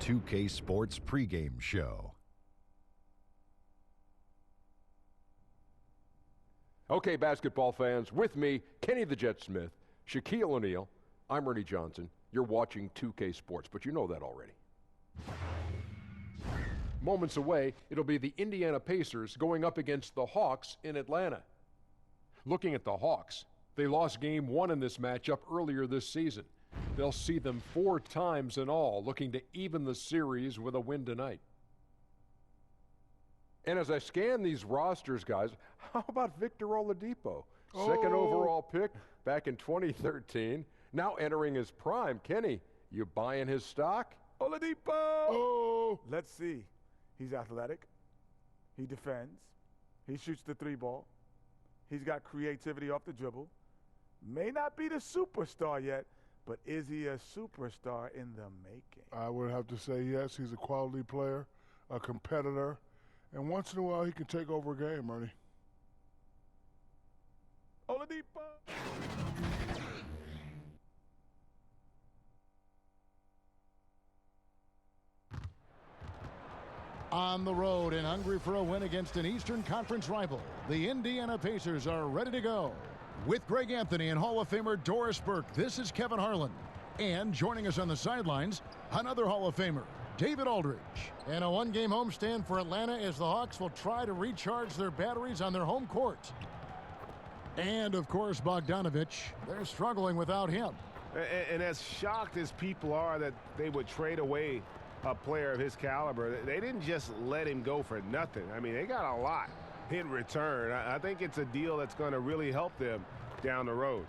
2K Sports pregame show. Okay, basketball fans, with me, Kenny the Jet Smith, Shaquille O'Neal, I'm Ernie Johnson. You're watching 2K Sports, but you know that already. Moments away, it'll be the Indiana Pacers going up against the Hawks in Atlanta. Looking at the Hawks, they lost Game 1 in this matchup earlier this season. They'll see them 4 times in all, looking to even the series with a win tonight. And as I scan these rosters, guys, how about Victor Oladipo? Second overall pick back in 2013, now entering his prime. Kenny, you buying his stock? Oladipo! Oh! Let's see. He's athletic. He defends. He shoots the 3 ball. He's got creativity off the dribble. May not be the superstar yet, but is he a superstar in the making? I would have to say yes. He's a quality player, a competitor, and once in a while he can take over a game, Ernie. Oladipo! On the road and hungry for a win against an Eastern Conference rival, the Indiana Pacers are ready to go. With Greg Anthony and Hall of Famer Doris Burke, this is Kevin Harlan. And joining us on the sidelines, another Hall of Famer, David Aldridge. And a one-game homestand for Atlanta as the Hawks will try to recharge their batteries on their home court. And, of course, Bogdanovich. They're struggling without him. And as shocked as people are that they would trade away a player of his caliber, they didn't just let him go for nothing. I mean, they got a lot in return. I think it's a deal that's going to really help them down the road.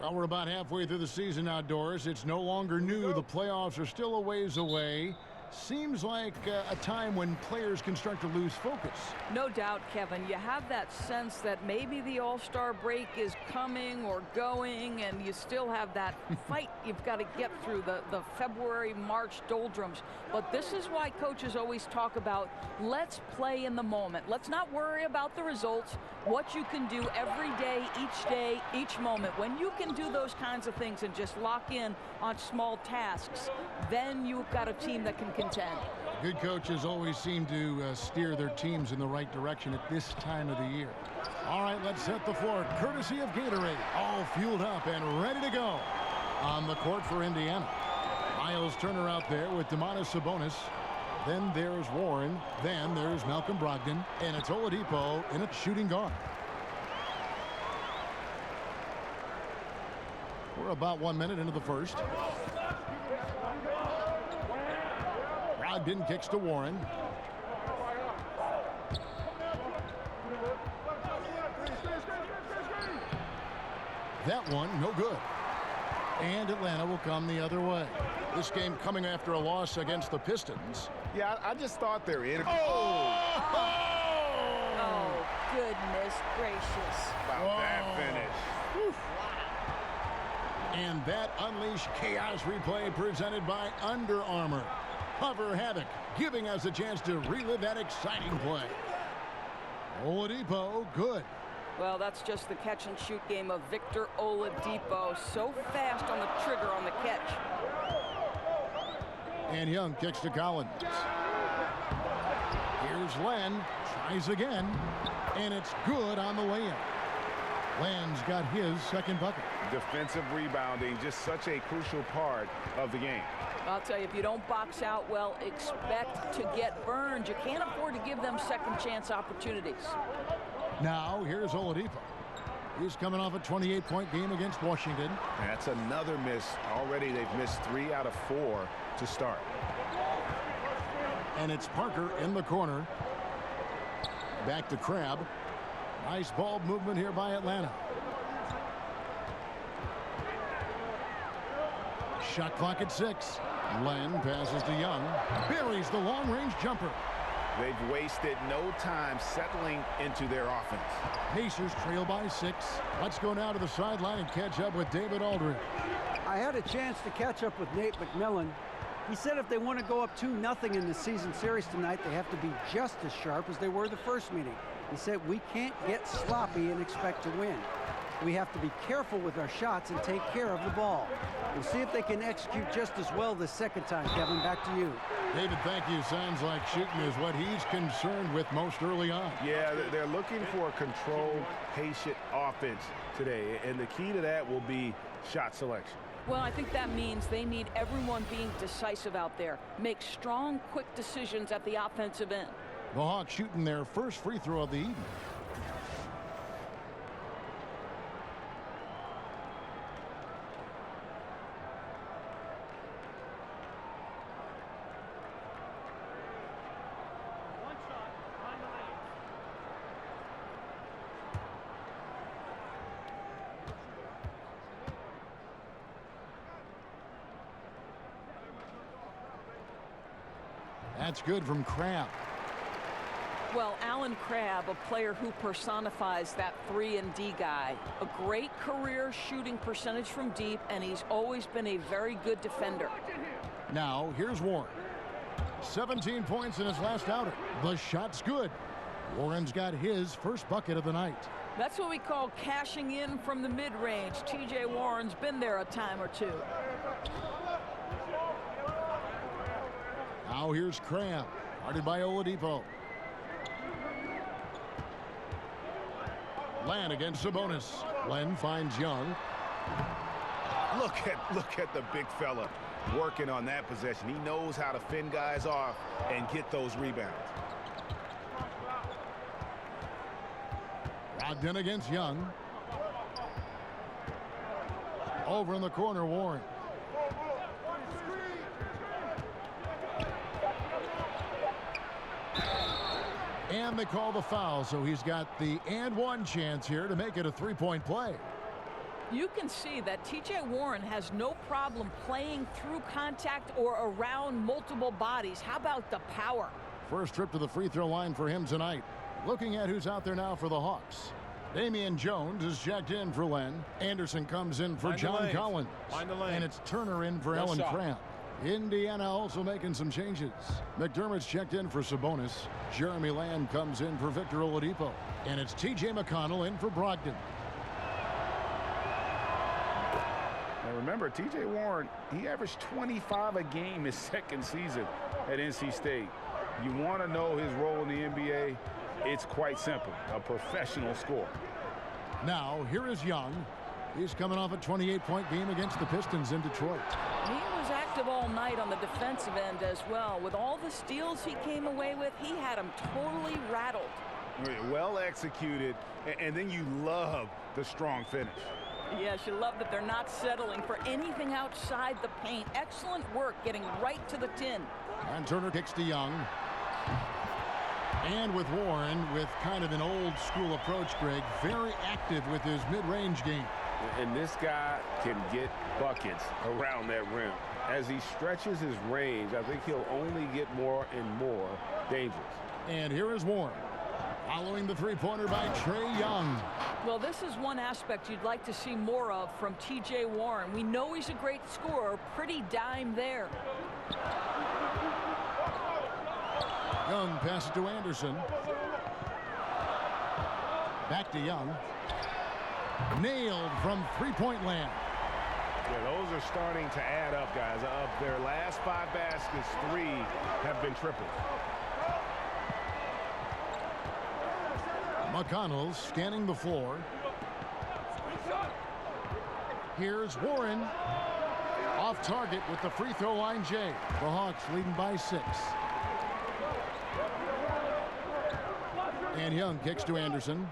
Well, we're about halfway through the season outdoors. It's no longer new. The playoffs are still a ways away. Seems like a time when players can start to lose focus. No doubt, Kevin. You have that sense that maybe the All-Star break is coming or going, and you still have that fight you've got to get through, the February, March doldrums. But this is why coaches always talk about, let's play in the moment. Let's not worry about the results, what you can do every day, each moment. When you can do those kinds of things and just lock in on small tasks, then you've got a team that can contend. Good coaches always seem to steer their teams in the right direction at this time of the year. All right, let's set the floor. Courtesy of Gatorade, all fueled up and ready to go. On the court for Indiana, Miles Turner out there with Domantas Sabonis. Then there's Warren. Then there's Malcolm Brogdon. And it's Oladipo in a shooting guard. We're about 1 minute into the first. Brogdon kicks to Warren. That one, no good. And Atlanta will come the other way. This game coming after a loss against the Pistons. Yeah, I just thought they're in. Oh, goodness gracious. About that finish. Whew. And that unleashed chaos replay presented by Under Armour. Hover Havoc, giving us a chance to relive that exciting play. Oladipo, good. Well, that's just the catch-and-shoot game of Victor Oladipo. So fast on the trigger on the catch. And Young kicks to Collins. Here's Len, tries again, and it's good on the way in. Len's got his second bucket. Defensive rebounding, just such a crucial part of the game. I'll tell you, if you don't box out well, expect to get burned. You can't afford to give them second chance opportunities. Now, here's Oladipo. He's coming off a 28-point game against Washington. That's another miss. Already they've missed 3 out of 4 to start. And it's Parker in the corner. Back to Crabbe. Nice ball movement here by Atlanta. Shot clock at 6. Len passes to Young. Buries the long-range jumper. They've wasted no time settling into their offense. Pacers trail by 6. Let's go now to the sideline and catch up with David Aldridge. I had a chance to catch up with Nate McMillan. He said if they want to go up 2-0 in the season series tonight, they have to be just as sharp as they were the first meeting. He said we can't get sloppy and expect to win. We have to be careful with our shots and take care of the ball. We'll see if they can execute just as well the second time. Kevin, back to you. David, thank you. Sounds like shooting is what he's concerned with most early on. Yeah, they're looking for a controlled, patient offense today, and the key to that will be shot selection. Well, I think that means they need everyone being decisive out there. Make strong, quick decisions at the offensive end. The Hawks shooting their first free throw of the evening. That's good from Crabb. Well, Alan Crabb, a player who personifies that 3-and-D guy. A great career shooting percentage from deep, and he's always been a very good defender. Now, here's Warren. 17 points in his last outing. The shot's good. Warren's got his first bucket of the night. That's what we call cashing in from the mid-range. T.J. Warren's been there a time or two. Now here's Crabb, guarded by Oladipo. Len against Sabonis. Len finds Young. Look at the big fella working on that possession. He knows how to fend guys off and get those rebounds. Brogdon against Young. Over in the corner, Warren. And they call the foul, so he's got the and-one chance here to make it a three-point play. You can see that T.J. Warren has no problem playing through contact or around multiple bodies. How about the power? First trip to the free throw line for him tonight. Looking at who's out there now for the Hawks. Damian Jones is checked in for Len. Anderson comes in for John Collins. And it's Turner in for Ellen Crabb. Indiana also making some changes. McDermott's checked in for Sabonis. Jeremy Lamb comes in for Victor Oladipo. And it's T.J. McConnell in for Brogdon. Now remember, T.J. Warren, he averaged 25 a game his second season at NC State. You want to know his role in the NBA? It's quite simple. A professional scorer. Now, here is Young. He's coming off a 28-point game against the Pistons in Detroit. He was active all night on the defensive end as well. With all the steals he came away with, he had them totally rattled. Well executed, and then you love the strong finish. Yes, you love that they're not settling for anything outside the paint. Excellent work getting right to the tin. And Turner kicks to Young. And with Warren, with kind of an old-school approach, Greg, very active with his mid-range game. And this guy can get buckets around that rim. As he stretches his range, I think he'll only get more and more dangerous. And here is Warren, following the three-pointer by Trae Young. Well, this is one aspect you'd like to see more of from T.J. Warren. We know he's a great scorer, pretty dime there. Young passes to Anderson. Back to Young. Nailed from three-point land. Yeah, those are starting to add up, guys. Of their last 5 baskets, 3 have been tripled. McConnell scanning the floor. Here's Warren. Off target with the free throw line, Jay. The Hawks leading by 6. And Young kicks to Anderson.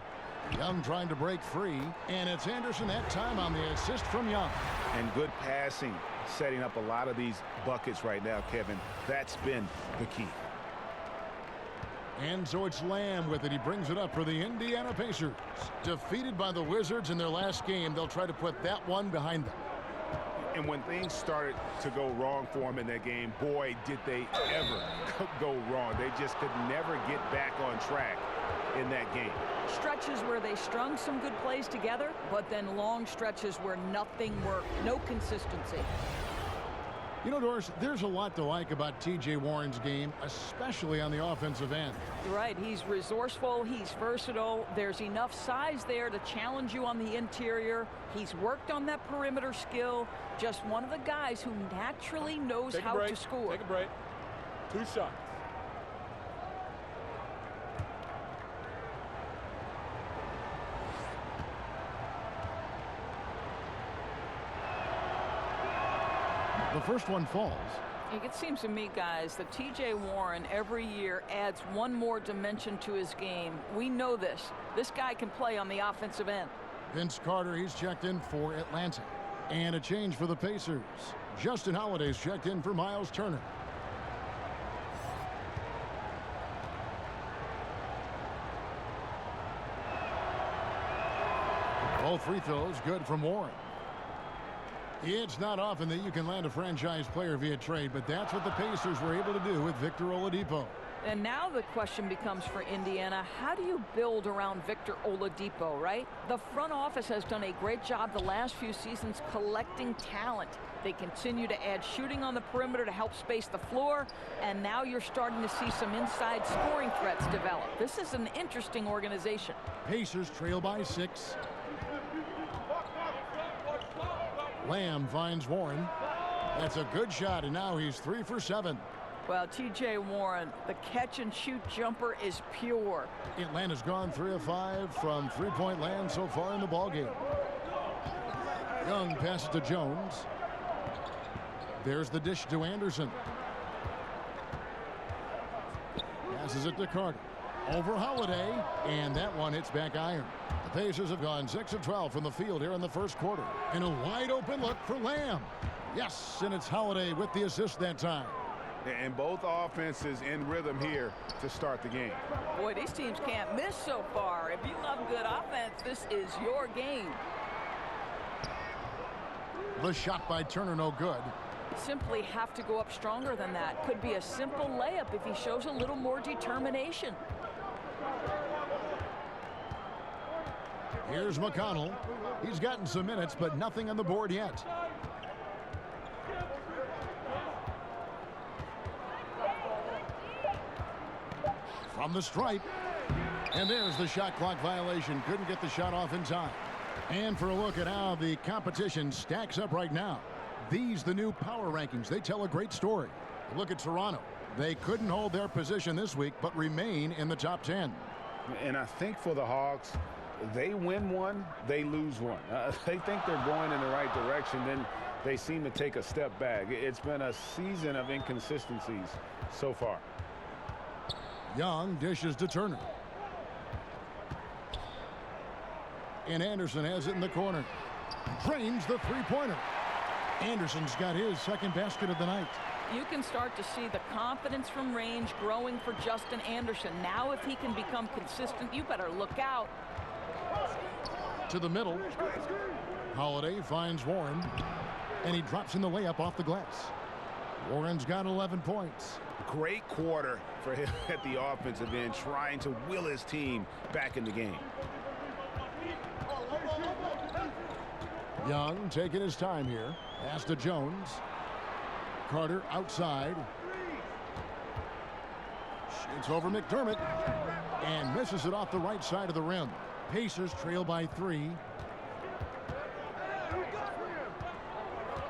Young trying to break free. And it's Anderson that time on the assist from Young. And good passing, setting up a lot of these buckets right now, Kevin. That's been the key. And so it's Lamb with it. He brings it up for the Indiana Pacers. Defeated by the Wizards in their last game, they'll try to put that one behind them. And when things started to go wrong for him in that game, boy, did they ever go wrong. They just could never get back on track in that game. Stretches where they strung some good plays together, but then long stretches where nothing worked. No consistency. You know, Doris, there's a lot to like about T.J. Warren's game, especially on the offensive end. Right, he's resourceful, he's versatile, there's enough size there to challenge you on the interior. He's worked on that perimeter skill, just one of the guys who naturally knows how to score. Take a break. 2 shots. The first one falls. It seems to me, guys, that T.J. Warren every year adds one more dimension to his game. We know this. This guy can play on the offensive end. Vince Carter, he's checked in for Atlanta. And a change for the Pacers. Justin Holiday's checked in for Miles Turner. Both free throws good from Warren. It's not often that you can land a franchise player via trade, but that's what the Pacers were able to do with Victor Oladipo. And now the question becomes for Indiana, how do you build around Victor Oladipo, right? The front office has done a great job the last few seasons collecting talent. They continue to add shooting on the perimeter to help space the floor, and now you're starting to see some inside scoring threats develop. This is an interesting organization. Pacers trail by 6. Lamb finds Warren. That's a good shot, and now he's 3 for 7. Well, T.J. Warren, the catch-and-shoot jumper is pure. Atlanta's gone 3 of 5 from three-point land so far in the ballgame. Young passes to Jones. There's the dish to Anderson. Passes it to Carter. Over Holiday, and that one hits back iron. The Pacers have gone 6 of 12 from the field here in the first quarter. And a wide-open look for Lamb. Yes, and it's Holiday with the assist that time. And both offenses in rhythm here to start the game. Boy, these teams can't miss so far. If you love good offense, this is your game. The shot by Turner, no good. Simply have to go up stronger than that. Could be a simple layup if he shows a little more determination. Here's McConnell. He's gotten some minutes, but nothing on the board yet. From the stripe. And there's the shot clock violation. Couldn't get the shot off in time. And for a look at how the competition stacks up right now. These, the new power rankings, they tell a great story. Look at Toronto. They couldn't hold their position this week, but remain in the top 10. And I think for the Hawks, they win one, they lose one. They think they're going in the right direction, then they seem to take a step back. It's been a season of inconsistencies so far. Young dishes to Turner. And Anderson has it in the corner. Drains the three-pointer. Anderson's got his second basket of the night. You can start to see the confidence from range growing for Justin Anderson. Now if he can become consistent, you better look out. To the middle. Holiday finds Warren. And he drops in the layup off the glass. Warren's got 11 points. Great quarter for him at the offensive end, trying to will his team back in the game. Young taking his time here. Pass to Jones. Carter outside. Shoots over McDermott. And misses it off the right side of the rim. Pacers trail by 3.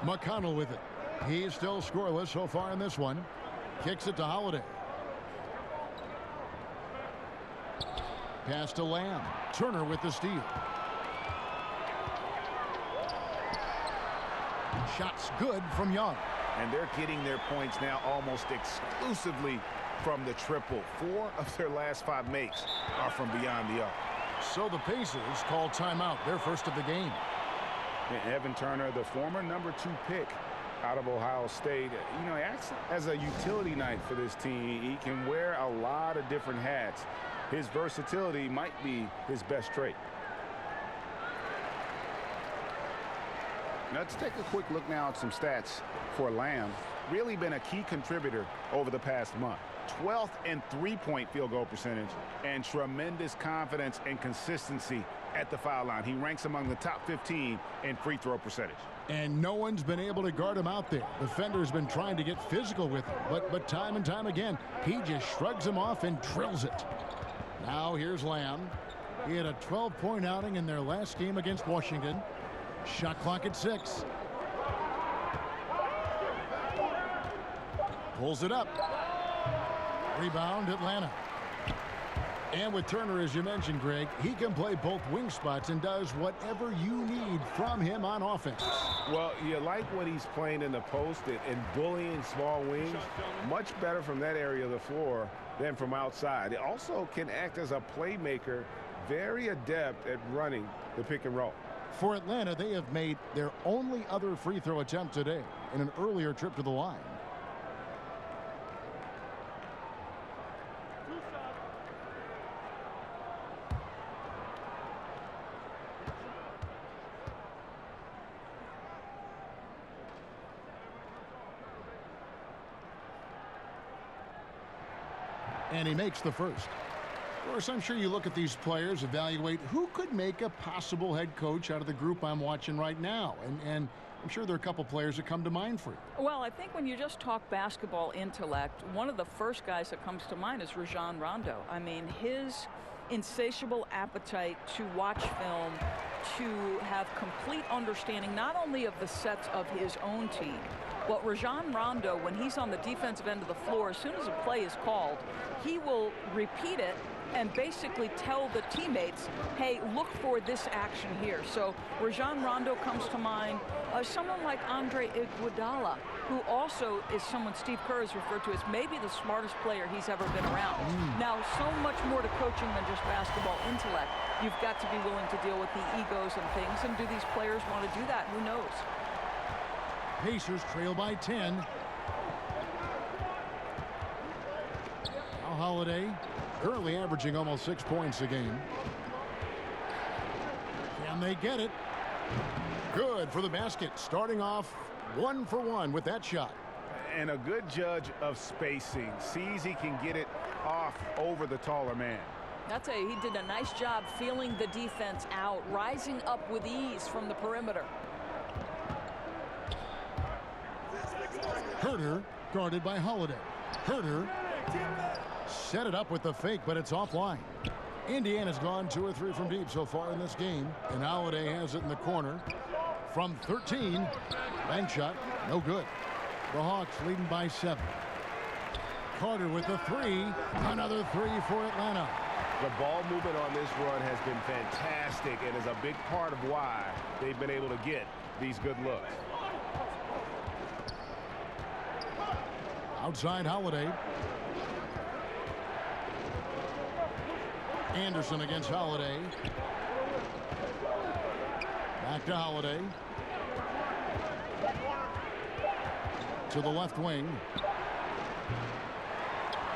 McConnell with it. He's still scoreless so far in this one. Kicks it to Holiday. Pass to Lamb. Turner with the steal. Shots good from Young. And they're getting their points now almost exclusively from the triple. 4 of their last 5 makes are from beyond the arc. So the Pacers call timeout, their first of the game. And Evan Turner, the former number 2 pick out of Ohio State, you know, he acts as a utility night for this team. He can wear a lot of different hats. His versatility might be his best trait. Let's take a quick look now at some stats for Lamb. Really been a key contributor over the past month. 12th in three-point field goal percentage and tremendous confidence and consistency at the foul line. He ranks among the top 15 in free throw percentage. And no one's been able to guard him out there. Defender's been trying to get physical with him, but time and time again, he just shrugs him off and drills it. Now here's Lamb. He had a 12-point outing in their last game against Washington. Shot clock at 6. Pulls it up. Rebound, Atlanta. And with Turner, as you mentioned, Greg, he can play both wing spots and does whatever you need from him on offense. Well, you like what he's playing in the post and bullying small wings. Much better from that area of the floor than from outside. He also can act as a playmaker, very adept at running the pick and roll. For Atlanta, they have made their only other free throw attempt today in an earlier trip to the line. And he makes the first. Of course, I'm sure you look at these players, evaluate who could make a possible head coach out of the group I'm watching right now. And I'm sure there are a couple players that come to mind for you. Well, I think when you just talk basketball intellect, one of the first guys that comes to mind is Rajon Rondo. I mean, his insatiable appetite to watch film, to have complete understanding not only of the sets of his own team, but Rajon Rondo, when he's on the defensive end of the floor, as soon as a play is called, he will repeat it and basically tell the teammates, hey, look for this action here. So Rajon Rondo comes to mind. Someone like Andre Iguodala, who also is someone Steve Kerr has referred to as maybe the smartest player he's ever been around. Now, so much more to coaching than just basketball intellect. You've got to be willing to deal with the egos and things. And do these players want to do that? Who knows? Pacers trail by 10. Now Holiday, currently averaging almost 6 points a game. Can they get it? Good for the basket. Starting off 1 for 1 with that shot. And a good judge of spacing. Sees he can get it off over the taller man. That's he did a nice job feeling the defense out, rising up with ease from the perimeter. Herter guarded by Holiday. Herter set it up with the fake, but it's offline. Indiana's gone 2 or 3 from deep so far in this game, and Holiday has it in the corner from 13. Bank shot, no good. The Hawks leading by 7. Carter with the 3. Another 3 for Atlanta. The ball movement on this run has been fantastic and is a big part of why they've been able to get these good looks. Outside Holiday. Anderson against Holiday. Back to Holiday. To the left wing.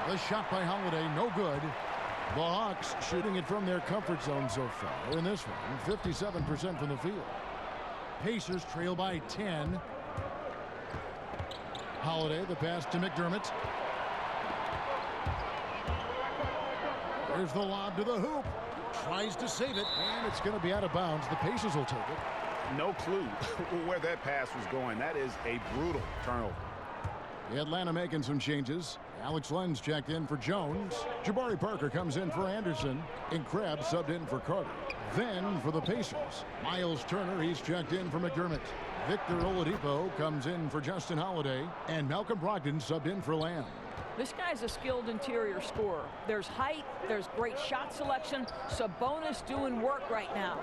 The shot by Holiday, no good. The Hawks shooting it from their comfort zone so far in this one. 57% from the field. Pacers trail by 10. Holiday, the pass to McDermott. There's the lob to the hoop. Tries to save it, and it's going to be out of bounds. The Pacers will take it. No clue where that pass was going. That is a brutal turnover. Atlanta making some changes. Alex Lenz checked in for Jones. Jabari Parker comes in for Anderson. And Krabs subbed in for Carter. Then for the Pacers, Miles Turner, he's checked in for McDermott. Victor Oladipo comes in for Justin Holiday. And Malcolm Brogdon subbed in for Lamb. This guy's a skilled interior scorer. There's height, there's great shot selection. Sabonis doing work right now.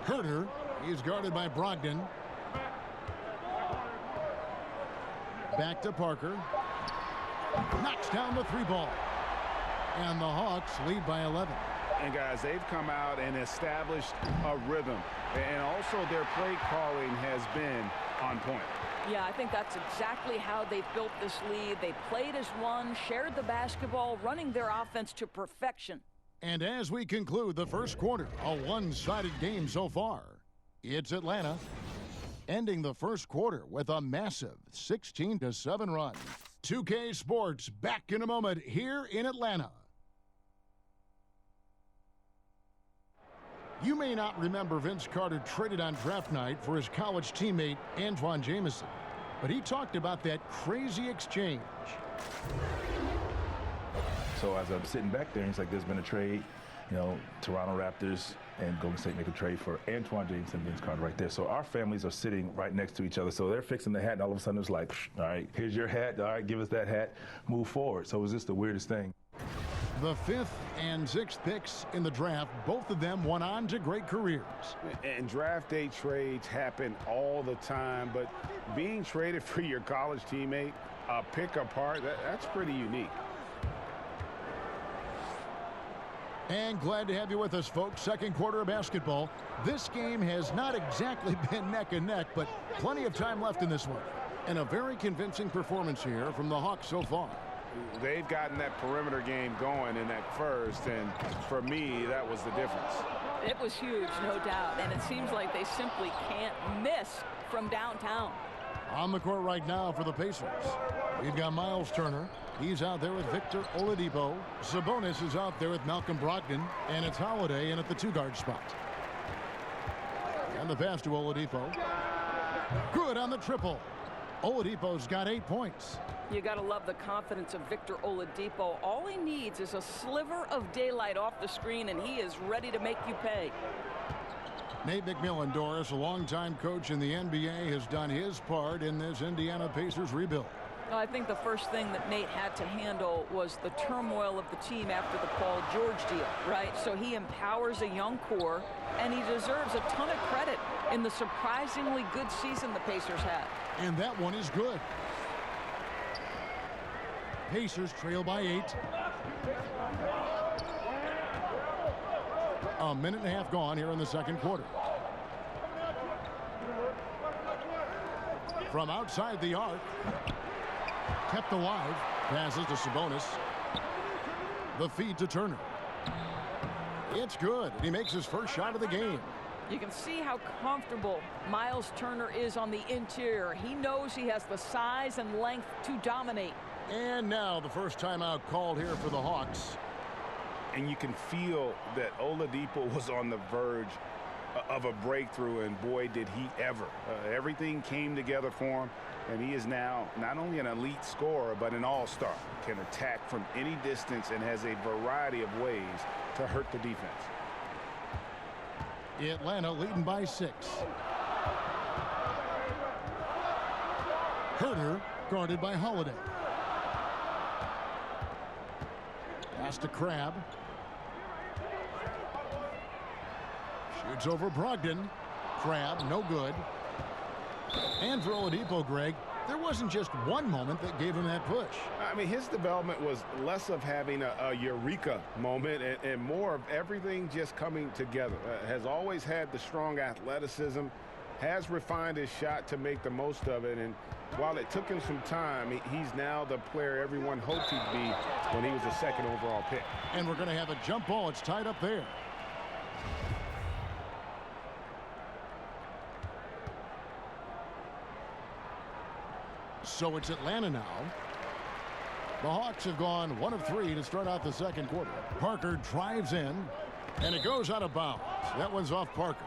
Herter, he's guarded by Brogdon. Back to Parker. Knocks down the 3 ball. And the Hawks lead by 11. And guys, they've come out and established a rhythm. And also their play calling has been on point. Yeah, I think that's exactly how they've built this lead. They played as one, shared the basketball, running their offense to perfection. And as we conclude the first quarter, a one-sided game so far. It's Atlanta ending the first quarter with a massive 16-7 run. 2K Sports back in a moment here in Atlanta. You may not remember Vince Carter traded on draft night for his college teammate Antoine Jamison, but he talked about that crazy exchange. So as I'm sitting back there, he's like, there's been a trade, you know, Toronto Raptors and Golden State make a trade for Antoine James and Vince Carter right there. So our families are sitting right next to each other. So they're fixing the hat, and all of a sudden it's like, all right, here's your hat. All right, give us that hat. Move forward. So it was just the weirdest thing. The 5th and 6th picks in the draft, both of them went on to great careers. And draft day trades happen all the time, but being traded for your college teammate, a pick apart, that's pretty unique. And glad to have you with us, folks. Second quarter of basketball. This game has not exactly been neck and neck, but plenty of time left in this one. And a very convincing performance here from the Hawks so far. They've gotten that perimeter game going in that first, and for me, that was the difference. It was huge, no doubt, and it seems like they simply can't miss from downtown. On the court right now for the Pacers, we've got Miles Turner. He's out there with Victor Oladipo. Sabonis is out there with Malcolm Brogdon, and it's Holiday in at the 2-guard spot. And the pass to Oladipo. Good on the triple. Oladipo's got 8 points. You got to love the confidence of Victor Oladipo. All he needs is a sliver of daylight off the screen, and he is ready to make you pay. Nate McMillan, Doris, a longtime coach in the NBA, has done his part in this Indiana Pacers rebuild. Well, I think the first thing that Nate had to handle was the turmoil of the team after the Paul George deal, right? So he empowers a young core, and he deserves a ton of credit in the surprisingly good season the Pacers had. And that one is good. Pacers trail by 8. A minute and a half gone here in the second quarter. From outside the arc. Kept alive. Passes to Sabonis. The feed to Turner. It's good. He makes his first shot of the game. You can see how comfortable Miles Turner is on the interior. He knows he has the size and length to dominate. And now the first timeout called here for the Hawks. And you can feel that Oladipo was on the verge of a breakthrough, and boy, did he ever. Everything came together for him, and he is now not only an elite scorer, but an all-star. Can attack from any distance and has a variety of ways to hurt the defense. Atlanta leading by 6. Herter guarded by Holiday. Pass to Crabbe. Shoots over Brogdon. Crabbe, no good. And for Oladipo, Greg, there wasn't just one moment that gave him that push. I mean, his development was less of having a eureka moment and more of everything just coming together. Has always had the strong athleticism, has refined his shot to make the most of it, and while it took him some time, he's now the player everyone hoped he'd be when he was the second overall pick. And we're going to have a jump ball. It's tied up there. So it's Atlanta now. The Hawks have gone 1 of 3 to start out the second quarter. Parker drives in, and it goes out of bounds. That one's off Parker.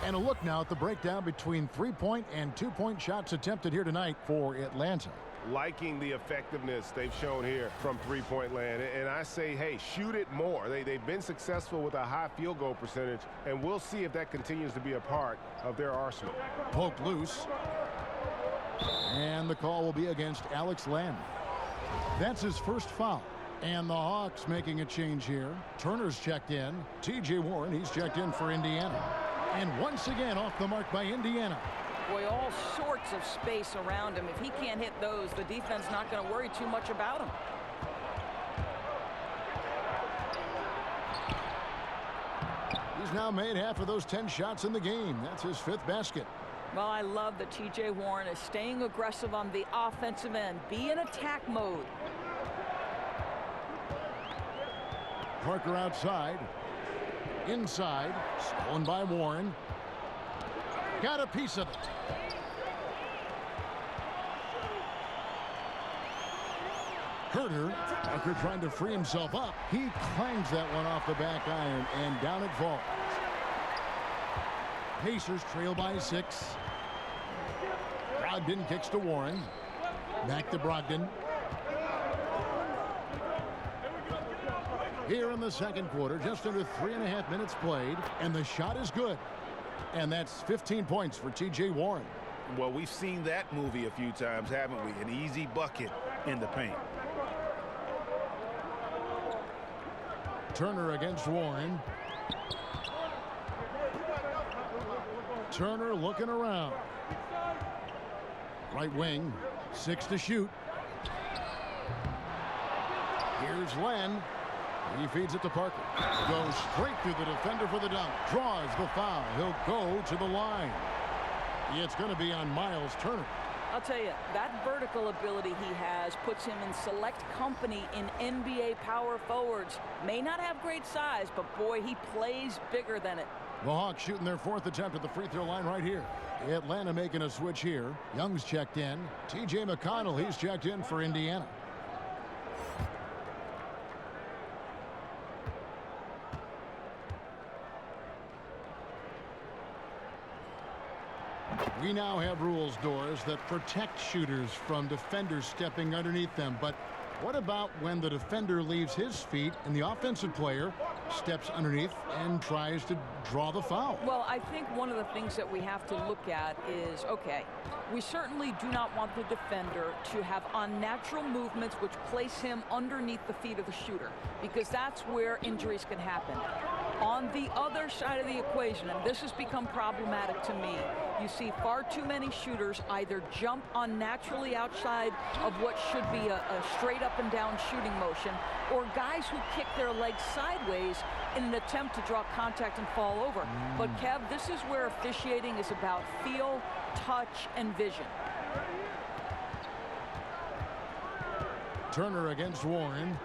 And a look now at the breakdown between 3-point and 2-point shots attempted here tonight for Atlanta. Liking the effectiveness they've shown here from three-point land. And I say, hey, shoot it more. They've been successful with a high field goal percentage, and we'll see if that continues to be a part of their arsenal. Poked loose. And the call will be against Alex Len. That's his first foul. And the Hawks making a change here. Turner's checked in. T.J. Warren, he's checked in for Indiana. And once again off the mark by Indiana. Boy, all sorts of space around him. If he can't hit those, the defense not going to worry too much about him. He's now made half of those 10 shots in the game. That's his 5th basket. Well, I love that T.J. Warren is staying aggressive on the offensive end. Be in attack mode. Parker outside. Inside. Stolen by Warren. Got a piece of it. Herter. Parker trying to free himself up. He clangs that one off the back iron, and down it falls. Pacers trail by 6. Brogdon kicks to Warren. Back to Brogdon. Here in the second quarter, just under 3.5 minutes played, and the shot is good. And that's 15 points for T.J. Warren. Well, we've seen that movie a few times, haven't we? An easy bucket in the paint. Turner against Warren. Turner looking around. Right wing, 6 to shoot. Here's Len. He feeds it to Parker. Goes straight through the defender for the dunk. Draws the foul. He'll go to the line. It's going to be on Myles Turner. I'll tell you, that vertical ability he has puts him in select company in NBA power forwards. May not have great size, but boy, he plays bigger than it. The Hawks shooting their 4th attempt at the free throw line right here. Atlanta making a switch here. Young's checked in. T.J. McConnell, he's checked in for Indiana. We now have rules, Doors, that protect shooters from defenders stepping underneath them. But what about when the defender leaves his feet and the offensive player steps underneath and tries to draw the foul? Well, I think one of the things that we have to look at is, okay, we certainly do not want the defender to have unnatural movements which place him underneath the feet of the shooter, because that's where injuries can happen. On the other side of the equation, and this has become problematic to me, you see far too many shooters either jump unnaturally outside of what should be a straight up and down shooting motion, or guys who kick their legs sideways in an attempt to draw contact and fall over. But Kev, this is where officiating is about feel, touch, and vision. Turner against Warren.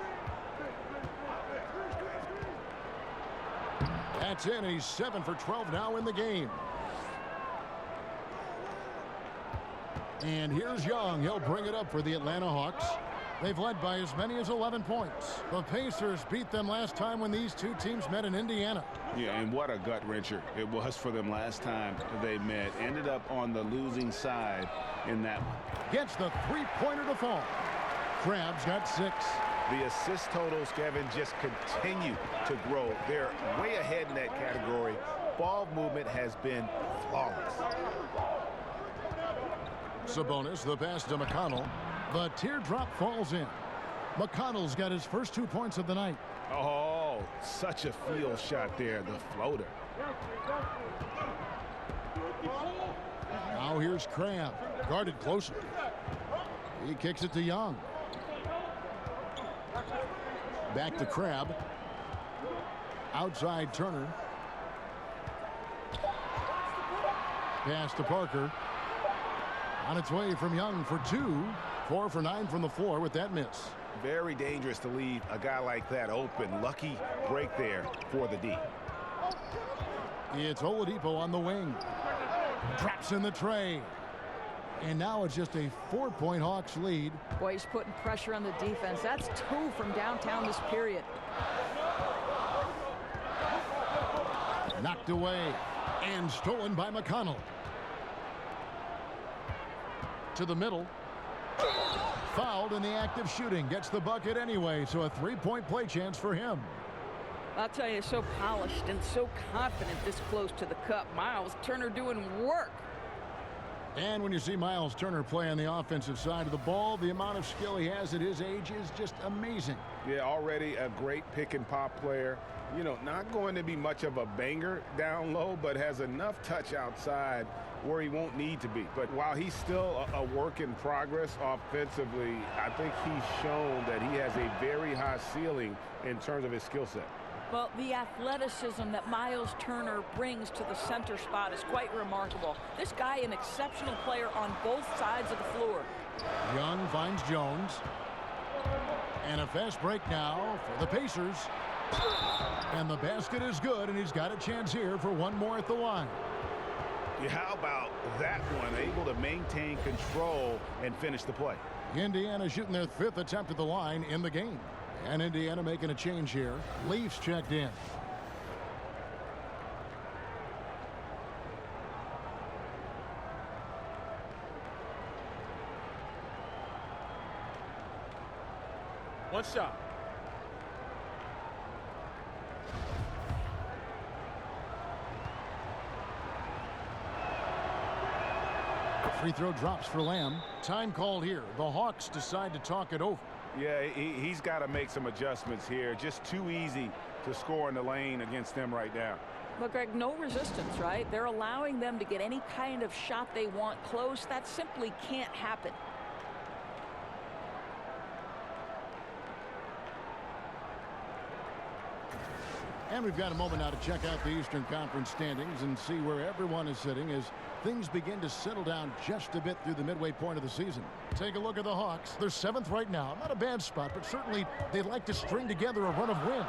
That's in, and he's 7 for 12 now in the game. And here's Young. He'll bring it up for the Atlanta Hawks. They've led by as many as 11 points. The Pacers beat them last time when these two teams met in Indiana. Yeah, and what a gut wrencher it was for them last time they met. Ended up on the losing side in that one. Gets the three-pointer to fall. Crab's got 6. The assist totals, Kevin, just continue to grow. They're way ahead in that category. Ball movement has been flawless. Sabonis, the pass to McConnell. The teardrop falls in. McConnell's got his first 2 points of the night. Oh, such a field shot there, the floater. Now here's Crab, guarded closer. He kicks it to Young. Back to Crab. Outside Turner. Pass to Parker. On its way from Young for 2. 4 for 9 from the floor with that miss. Very dangerous to leave a guy like that open. Lucky break there for the D. It's Oladipo on the wing. Drops in the tray. And now it's just a 4-point Hawks lead. Boy, he's putting pressure on the defense. That's 2 from downtown this period. Knocked away and stolen by McConnell. To the middle. Fouled in the act of shooting. Gets the bucket anyway, so a 3-point play chance for him. I'll tell you, so polished and so confident this close to the cup. Myles Turner doing work. And when you see Myles Turner play on the offensive side of the ball, the amount of skill he has at his age is just amazing. Yeah, already a great pick and pop player. You know, not going to be much of a banger down low, but has enough touch outside where he won't need to be. But while he's still a work in progress offensively, I think he's shown that he has a very high ceiling in terms of his skill set. Well, the athleticism that Myles Turner brings to the center spot is quite remarkable. This guy, an exceptional player on both sides of the floor. Young finds Jones. And a fast break now for the Pacers. And the basket is good, and he's got a chance here for one more at the line. Yeah, how about that one? Able to maintain control and finish the play. Indiana shooting their 5th attempt at the line in the game. And Indiana making a change here. Leafs checked in. One shot. Free throw drops for Lamb. Time called here. The Hawks decide to talk it over. Yeah, he's got to make some adjustments here. Just too easy to score in the lane against them right now. But, Greg, no resistance, right? They're allowing them to get any kind of shot they want close. That simply can't happen. And we've got a moment now to check out the Eastern Conference standings and see where everyone is sitting as things begin to settle down just a bit through the midway point of the season. Take a look at the Hawks. They're 7th right now. Not a bad spot, but certainly they'd like to string together a run of wins.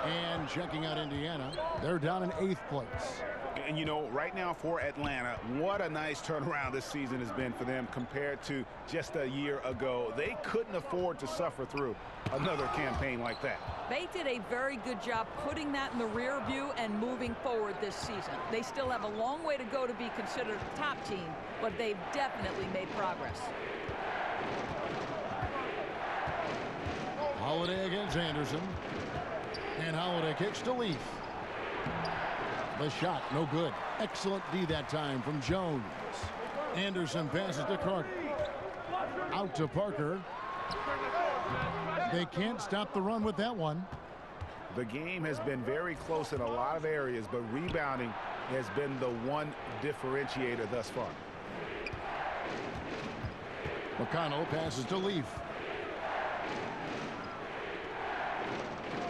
And checking out Indiana, they're down in 8th place. And, you know, right now for Atlanta, what a nice turnaround this season has been for them compared to just a year ago. They couldn't afford to suffer through another campaign like that. They did a very good job putting that in the rear view and moving forward this season. They still have a long way to go to be considered a top team, but they've definitely made progress. Holiday against Anderson. And Holiday kicks to Leaf. The shot, no good. Excellent D that time from Jones. Anderson passes to Carter. Out to Parker. They can't stop the run with that one. The game has been very close in a lot of areas, but rebounding has been the one differentiator thus far. McConnell passes to Leaf.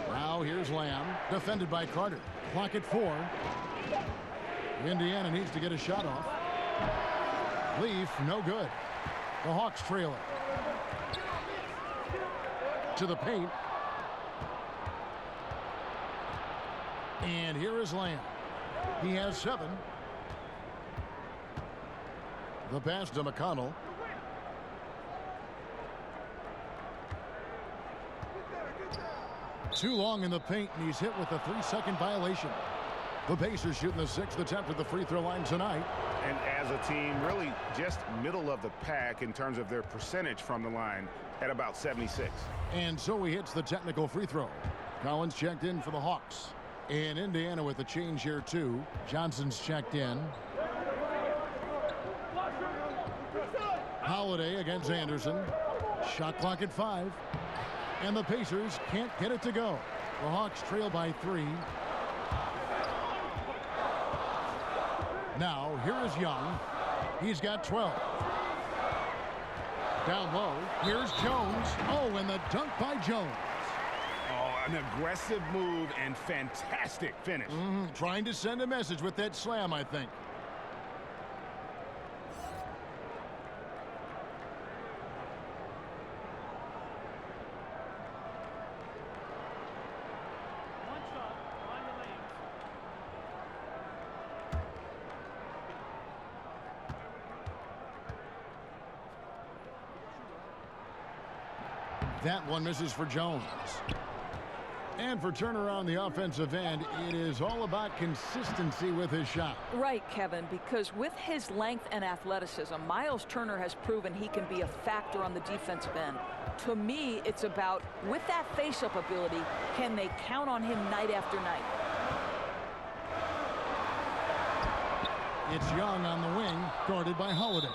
Now here's Lamb, defended by Carter. Clock at 4. Indiana needs to get a shot off. Leaf, no good. The Hawks trail it. To the paint. And here is Lamb. He has 7. The pass to McConnell. Too long in the paint, and he's hit with a 3-second violation. The Pacers shooting the 6th attempt at the free throw line tonight. And as a team, really just middle of the pack in terms of their percentage from the line at about 76. And so he hits the technical free throw. Collins checked in for the Hawks. And Indiana with a change here too. Johnson's checked in. Holiday against Anderson. Shot clock at 5. And the Pacers can't get it to go. The Hawks trail by 3. Now, here is Young. He's got 12. Down low, here's Jones. Oh, and the dunk by Jones. Oh, an aggressive move and fantastic finish. Trying to send a message with that slam, I think. That one misses for Jones. And for Turner on the offensive end, it is all about consistency with his shot. Right, Kevin, because with his length and athleticism, Miles Turner has proven he can be a factor on the defensive end. To me, it's about, with that face-up ability, can they count on him night after night? It's Young on the wing, guarded by Holiday.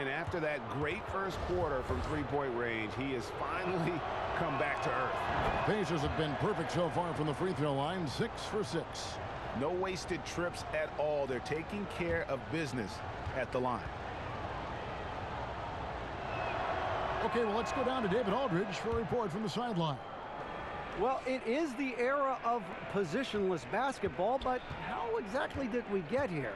And after that great first quarter from three-point range, he has finally come back to earth. Pacers have been perfect so far from the free throw line, 6 for 6. No wasted trips at all. They're taking care of business at the line. Okay, well, let's go down to David Aldridge for a report from the sideline. Well, it is the era of positionless basketball, but how exactly did we get here?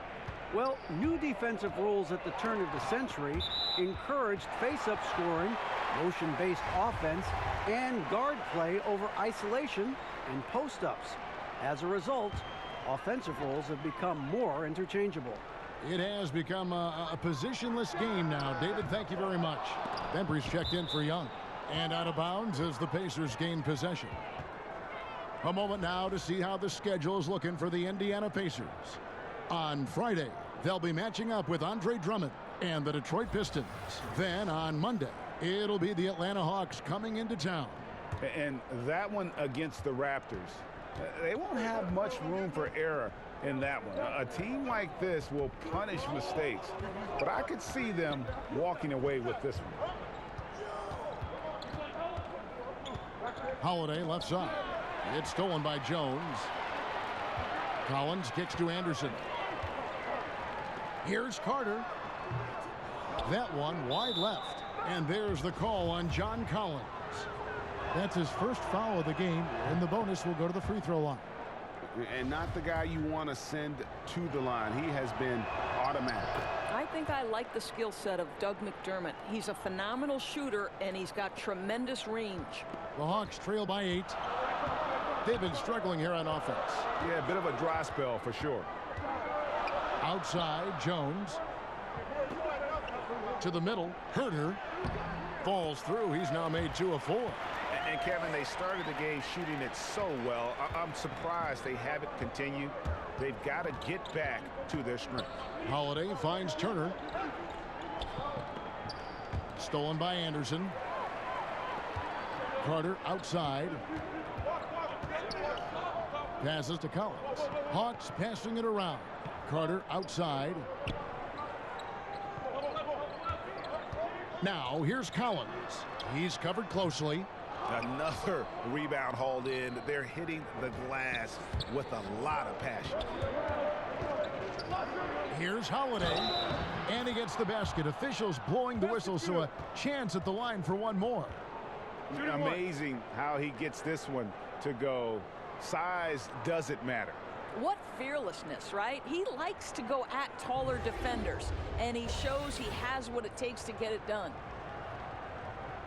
Well, new defensive rules at the turn of the century encouraged face-up scoring motion-based offense, and guard play over isolation and post-ups. As a result, offensive roles have become more interchangeable. It has become a positionless game now. David, thank you very much. Bembry's checked in for Young. And out of bounds as the Pacers gain possession. A moment now to see how the schedule is looking for the Indiana Pacers. On Friday, they'll be matching up with Andre Drummond and the Detroit Pistons. Then on Monday, it'll be the Atlanta Hawks coming into town. And that one against the Raptors. They won't have much room for error in that one. A team like this will punish mistakes, but I could see them walking away with this one. Holiday left side. It's stolen by Jones. Collins kicks to Anderson. Here's Carter. That one wide left. And there's the call on John Collins. That's his first foul of the game, and the bonus will go to the free throw line. And not the guy you want to send to the line. He has been automatic. I think I like the skill set of Doug McDermott. He's a phenomenal shooter, and he's got tremendous range. The Hawks trail by 8. They've been struggling here on offense. Yeah, a bit of a dry spell for sure. Outside, Jones. To the middle, Herter. Falls through. He's now made 2 of 4. And Kevin, they started the game shooting it so well. I'm surprised they haven't continued. They've got to get back to their strength. Holiday finds Turner. Stolen by Anderson. Carter outside. Passes to Collins. Hawks passing it around. Carter outside. Now here's Collins. He's covered closely. Another rebound hauled in. They're hitting the glass with a lot of passion. Here's Holiday. And he gets the basket. Officials blowing the whistle, so a chance at the line for one more. Amazing how he gets this one to go. Size doesn't matter. What fearlessness, right? He likes to go at taller defenders, and he shows he has what it takes to get it done.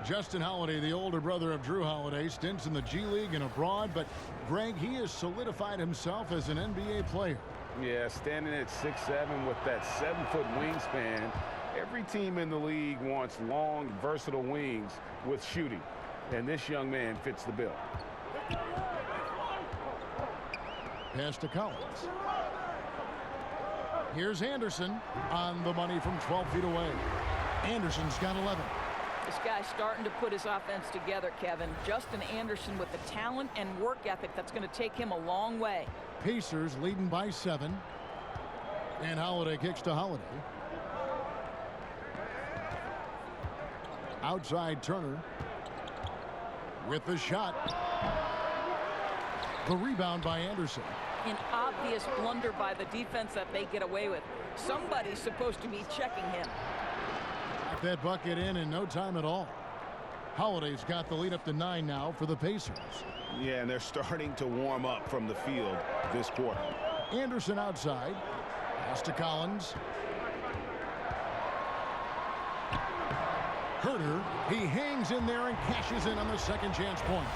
Justin Holiday, the older brother of Drew Holiday, stints in the G League and abroad, but Greg, he has solidified himself as an NBA player. Yeah, standing at 6'7" with that 7-foot wingspan. Every team in the league wants long, versatile wings with shooting, and this young man fits the bill. Pass to Collins. Here's Anderson on the money from 12 feet away. Anderson's got 11. This guy's starting to put his offense together, Kevin. Justin Anderson with the talent and work ethic that's going to take him a long way. Pacers leading by 7. And Holiday kicks to Holiday. Outside Turner. With the shot. The rebound by Anderson. An obvious blunder by the defense that they get away with. Somebody's supposed to be checking him. Got that bucket in no time at all. Holiday's got the lead up to 9 now for the Pacers. Yeah, and they're starting to warm up from the field this quarter. Anderson outside. Pass to Collins. Herter, he hangs in there and cashes in on the second chance points.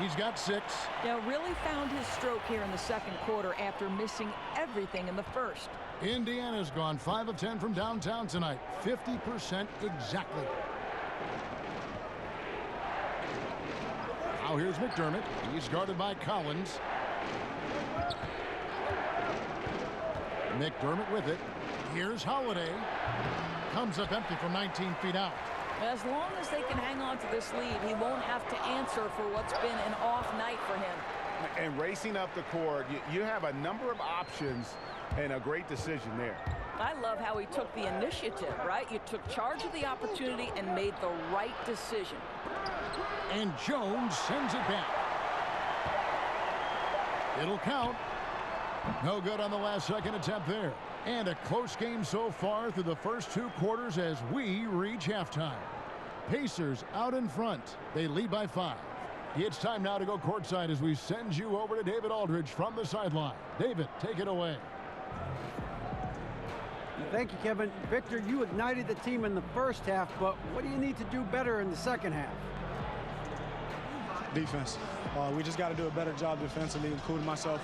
He's got 6. Yeah, really found his stroke here in the second quarter after missing everything in the first. Indiana's gone 5 of 10 from downtown tonight. 50% exactly. Now here's McDermott. He's guarded by Collins. McDermott with it. Here's Holiday. Comes up empty from 19 feet out. As long as they can hang on to this lead, he won't have to answer for what's been an off night for him. And racing up the court, you have a number of options and a great decision there. I love how he took the initiative, right? You took charge of the opportunity and made the right decision. And Jones sends it back. It'll count. No good on the last second attempt there. And a close game so far through the first 2 quarters as we reach halftime. Pacers out in front. They lead by 5. It's time now to go courtside as we send you over to David Aldridge from the sideline. David, take it away. Thank you, Kevin. Victor, you ignited the team in the first half, but what do you need to do better in the second half? Defense. We just got to do a better job defensively, including myself.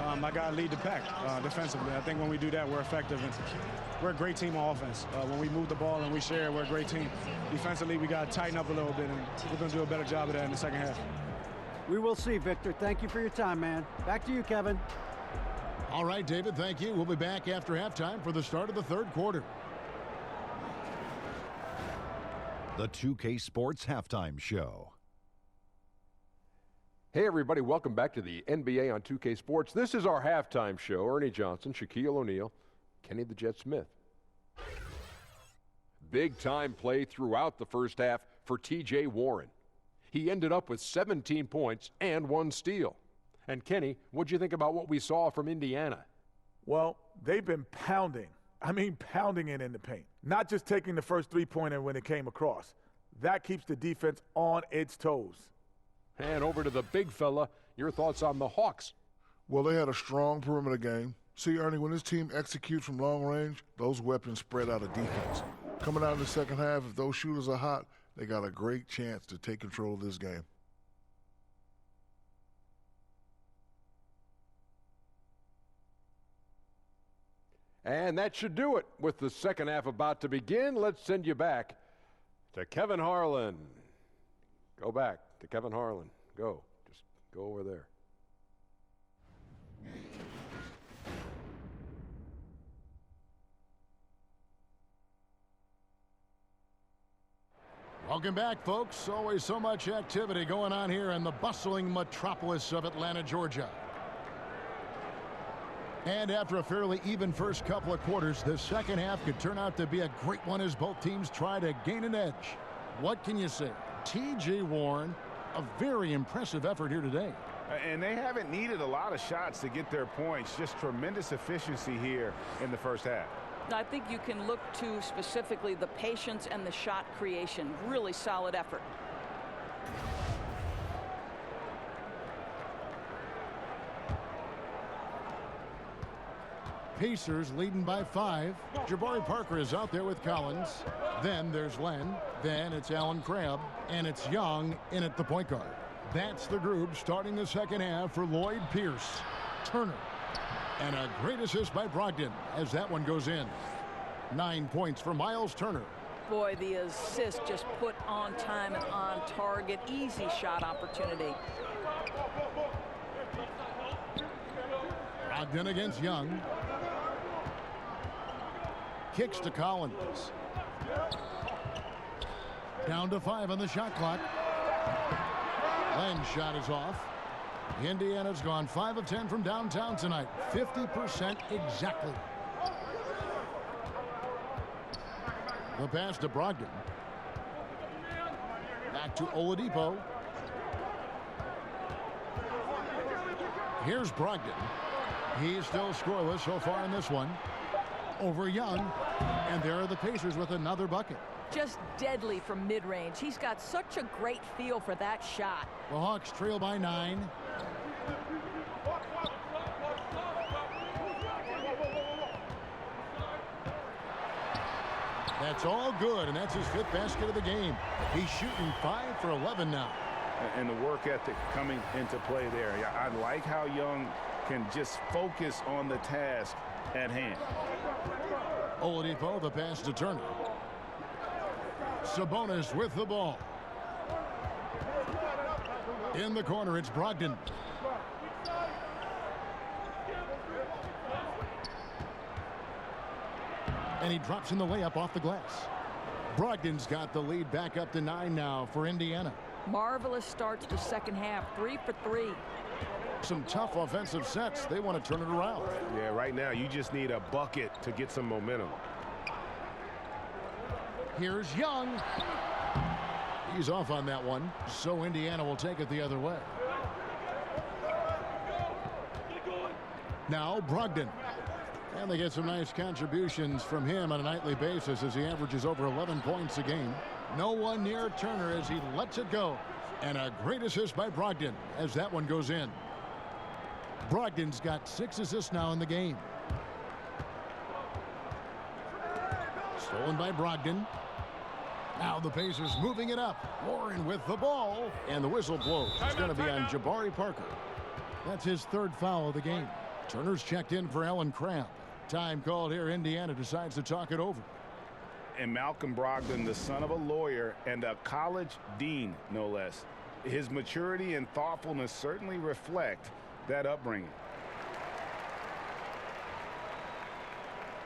I got to lead the pack defensively. I think when we do that, we're effective. And we're a great team on offense. When we move the ball and we share, we're a great team. Defensively, we got to tighten up a little bit, and we're going to do a better job of that in the second half. We will see, Victor. Thank you for your time, man. Back to you, Kevin. All right, David, thank you. We'll be back after halftime for the start of the third quarter. The 2K Sports Halftime Show. Hey, everybody, welcome back to the NBA on 2K Sports. This is our halftime show. Ernie Johnson, Shaquille O'Neal, Kenny the Jet Smith. Big-time play throughout the first half for T.J. Warren. He ended up with 17 points and 1 steal. And Kenny, what'd you think about what we saw from Indiana? Well, they've been pounding it in the paint. Not just taking the first three-pointer when it came across. That keeps the defense on its toes. And over to the big fella, your thoughts on the Hawks? Well, they had a strong perimeter game. See, Ernie, when this team executes from long range, those weapons spread out of defense. Coming out in the second half, if those shooters are hot, they got a great chance to take control of this game. And that should do it. With the second half about to begin, let's send you back to Kevin Harlan. Go back to Kevin Harlan. Go. Just go over there. Welcome back, folks. Always so much activity going on here in the bustling metropolis of Atlanta, Georgia. And after a fairly even first couple of quarters, the second half could turn out to be a great one as both teams try to gain an edge. What can you say? T.J. Warren, a very impressive effort here today. And they haven't needed a lot of shots to get their points. Just tremendous efficiency here in the first half. I think you can look to specifically the patience and the shot creation. Really solid effort. Pacers leading by 5. Jabari Parker is out there with Collins. Then there's Len. Then it's Allen Crabb. And it's Young in at the point guard. That's the group starting the second half for Lloyd Pierce. Turner. And a great assist by Brogdon as that one goes in. 9 points for Miles Turner. Boy, the assist just put on time and on target. Easy shot opportunity. Brogdon against Young. Kicks to Collins. Down to 5 on the shot clock. Len's shot is off. Indiana's gone 5 of 10 from downtown tonight. 50% exactly. The pass to Brogdon. Back to Oladipo. Here's Brogdon. He's still scoreless so far in this one. Over Young. And there are the Pacers with another bucket. Just deadly from mid-range. He's got such a great feel for that shot. The Hawks trail by 9. That's all good, and that's his 5th basket of the game. He's shooting 5 for 11 now. And the work ethic coming into play there. I like how Young can just focus on the task at hand. Oladipo, the pass to Turner. Sabonis with the ball. In the corner, it's Brogdon. And he drops in the layup off the glass. Brogdon's got the lead back up to 9 now for Indiana. Marvelous start to the second half. 3 for 3. Some tough offensive sets. They want to turn it around. Yeah, right now you just need a bucket to get some momentum. Here's Young. He's off on that one, so Indiana will take it the other way. Now Brogdon. And they get some nice contributions from him on a nightly basis as he averages over 11 points a game. No one near Turner as he lets it go. And a great assist by Brogdon as that one goes in. Brogdon's got 6 assists now in the game. Stolen by Brogdon. Now the Pacers moving it up. Warren with the ball. And the whistle blows. It's going to be on Jabari Parker. That's his third foul of the game. Turner's checked in for Allen Crabbe. Time called here. Indiana decides to talk it over. And Malcolm Brogdon, the son of a lawyer and a college dean, no less. His maturity and thoughtfulness certainly reflect that upbringing.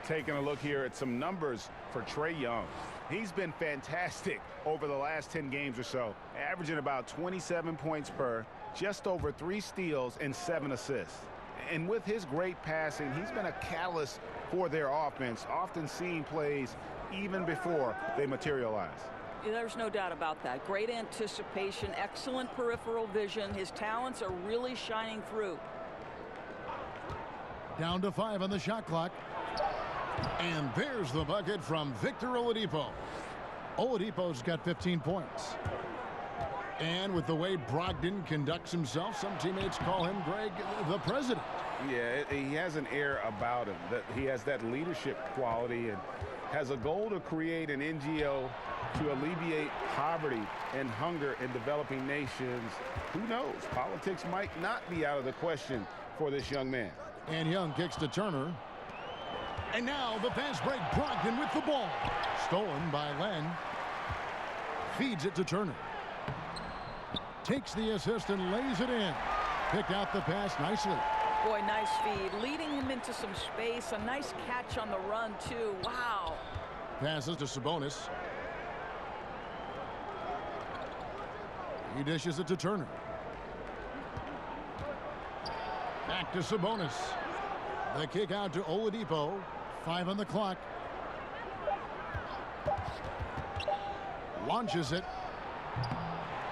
Taking a look here at some numbers for Trae Young. He's been fantastic over the last 10 games or so, averaging about 27 points per, just over 3 steals and 7 assists. And with his great passing, he's been a catalyst for their offense, often seeing plays even before they materialize. There's no doubt about that. Great anticipation, excellent peripheral vision. His talents are really shining through. Down to 5 on the shot clock. And there's the bucket from Victor Oladipo. Oladipo's got 15 points. And with the way Brogdon conducts himself, some teammates call him, Greg, the president. Yeah, he has an air about him. That he has that leadership quality and has a goal to create an NGO to alleviate poverty and hunger in developing nations. Who knows? Politics might not be out of the question for this young man. And Young kicks to Turner. And now the fast break. Brogdon with the ball. Stolen by Len. Feeds it to Turner. Takes the assist and lays it in. Picked out the pass nicely. Boy, nice feed. Leading him into some space. A nice catch on the run, too. Wow. Passes to Sabonis. He dishes it to Turner. Back to Sabonis. The kick out to Oladipo. 5 on the clock. Launches it.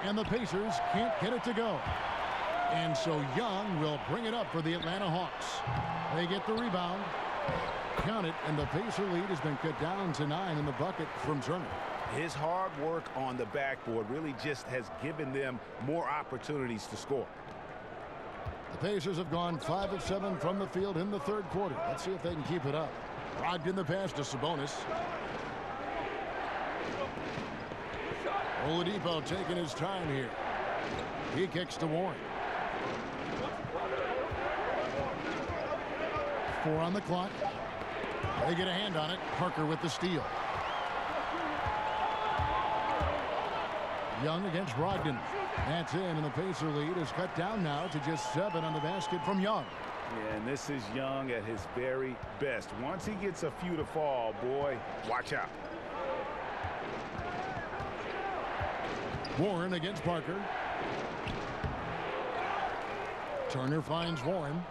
And the Pacers can't get it to go. And so Young will bring it up for the Atlanta Hawks. They get the rebound. Count it, and the Pacer lead has been cut down to 9 in the bucket from Turner. His hard work on the backboard really just has given them more opportunities to score. The Pacers have gone 5 of 7 from the field in the third quarter. Let's see if they can keep it up. Brogdon the pass to Sabonis. Oladipo taking his time here. He kicks to Warren. 4 on the clock. They get a hand on it. Parker with the steal. Young against Brogdon. That's in, and the Pacer lead is cut down now to just 7 on the basket from Young. Yeah, and this is Young at his very best. Once he gets a few to fall, boy, watch out. Warren against Parker. Turner finds Warren.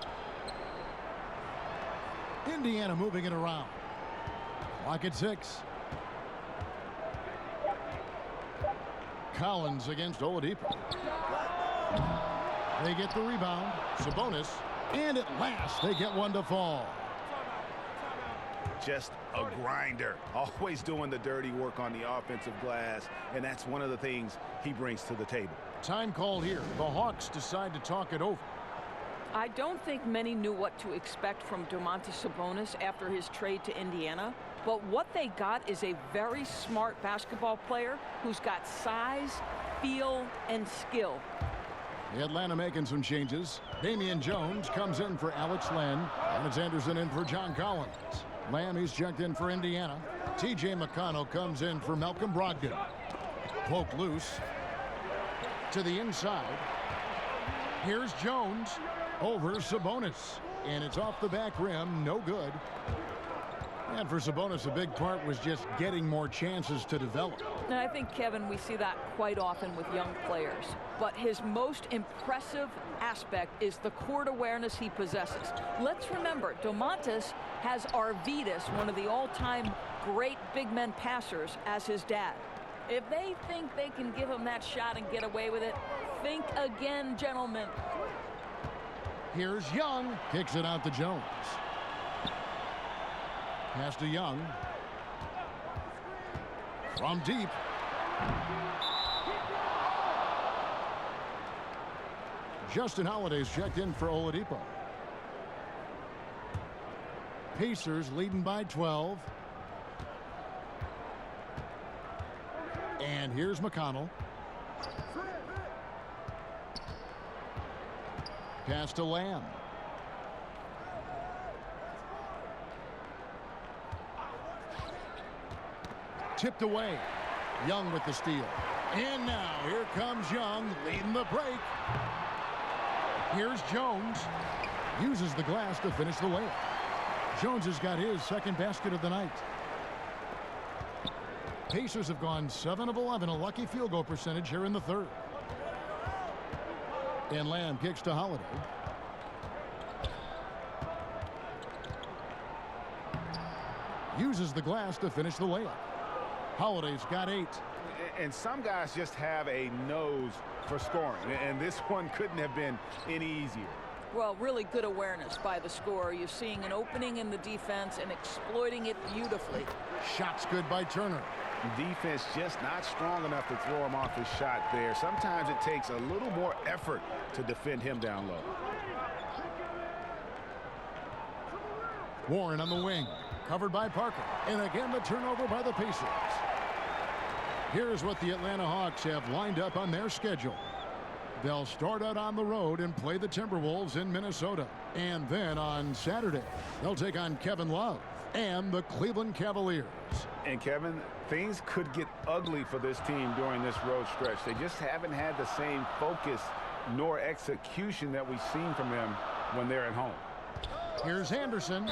Indiana moving it around. Clock at 6. Collins against Oladipo. They get the rebound. Sabonis. And at last, they get one to fall. Just a grinder. Always doing the dirty work on the offensive glass. And that's one of the things he brings to the table. Time called here. The Hawks decide to talk it over. I don't think many knew what to expect from Domantas Sabonis after his trade to Indiana. But what they got is a very smart basketball player who's got size, feel, and skill. The Atlanta making some changes. Damian Jones comes in for Alex Len. And Anderson in for John Collins. Lamb, he's checked in for Indiana. T.J. McConnell comes in for Malcolm Brogdon. Poke loose. To the inside. Here's Jones. Over Sabonis. And it's off the back rim. No good. And for Sabonis, a big part was just getting more chances to develop. And I think, Kevin, we see that quite often with young players. But his most impressive aspect is the court awareness he possesses. Let's remember, Domantas has Arvydas, one of the all-time great big men passers, as his dad. If they think they can give him that shot and get away with it, think again, gentlemen. Here's Young. Kicks it out to Jones. Pass to Young. From deep. Justin Holiday's checked in for Oladipo. Pacers leading by 12. And here's McConnell. Pass to Lamb. Tipped away. Young with the steal. And now here comes Young leading the break. Here's Jones. Uses the glass to finish the layup. Jones has got his second basket of the night. Pacers have gone 7 of 11, a lucky field goal percentage here in the third. And Lamb kicks to Holiday. Uses the glass to finish the layup. Holiday's got 8. And some guys just have a nose for scoring, and this one couldn't have been any easier. Well, really good awareness by the scorer. You're seeing an opening in the defense and exploiting it beautifully. Shot's good by Turner. Defense just not strong enough to throw him off his shot there. Sometimes it takes a little more effort to defend him down low. Warren on the wing, covered by Parker. And again, the turnover by the Pacers. Here's what the Atlanta Hawks have lined up on their schedule. They'll start out on the road and play the Timberwolves in Minnesota. And then on Saturday, they'll take on Kevin Love and the Cleveland Cavaliers. And Kevin, things could get ugly for this team during this road stretch. They just haven't had the same focus nor execution that we've seen from them when they're at home. Here's Anderson.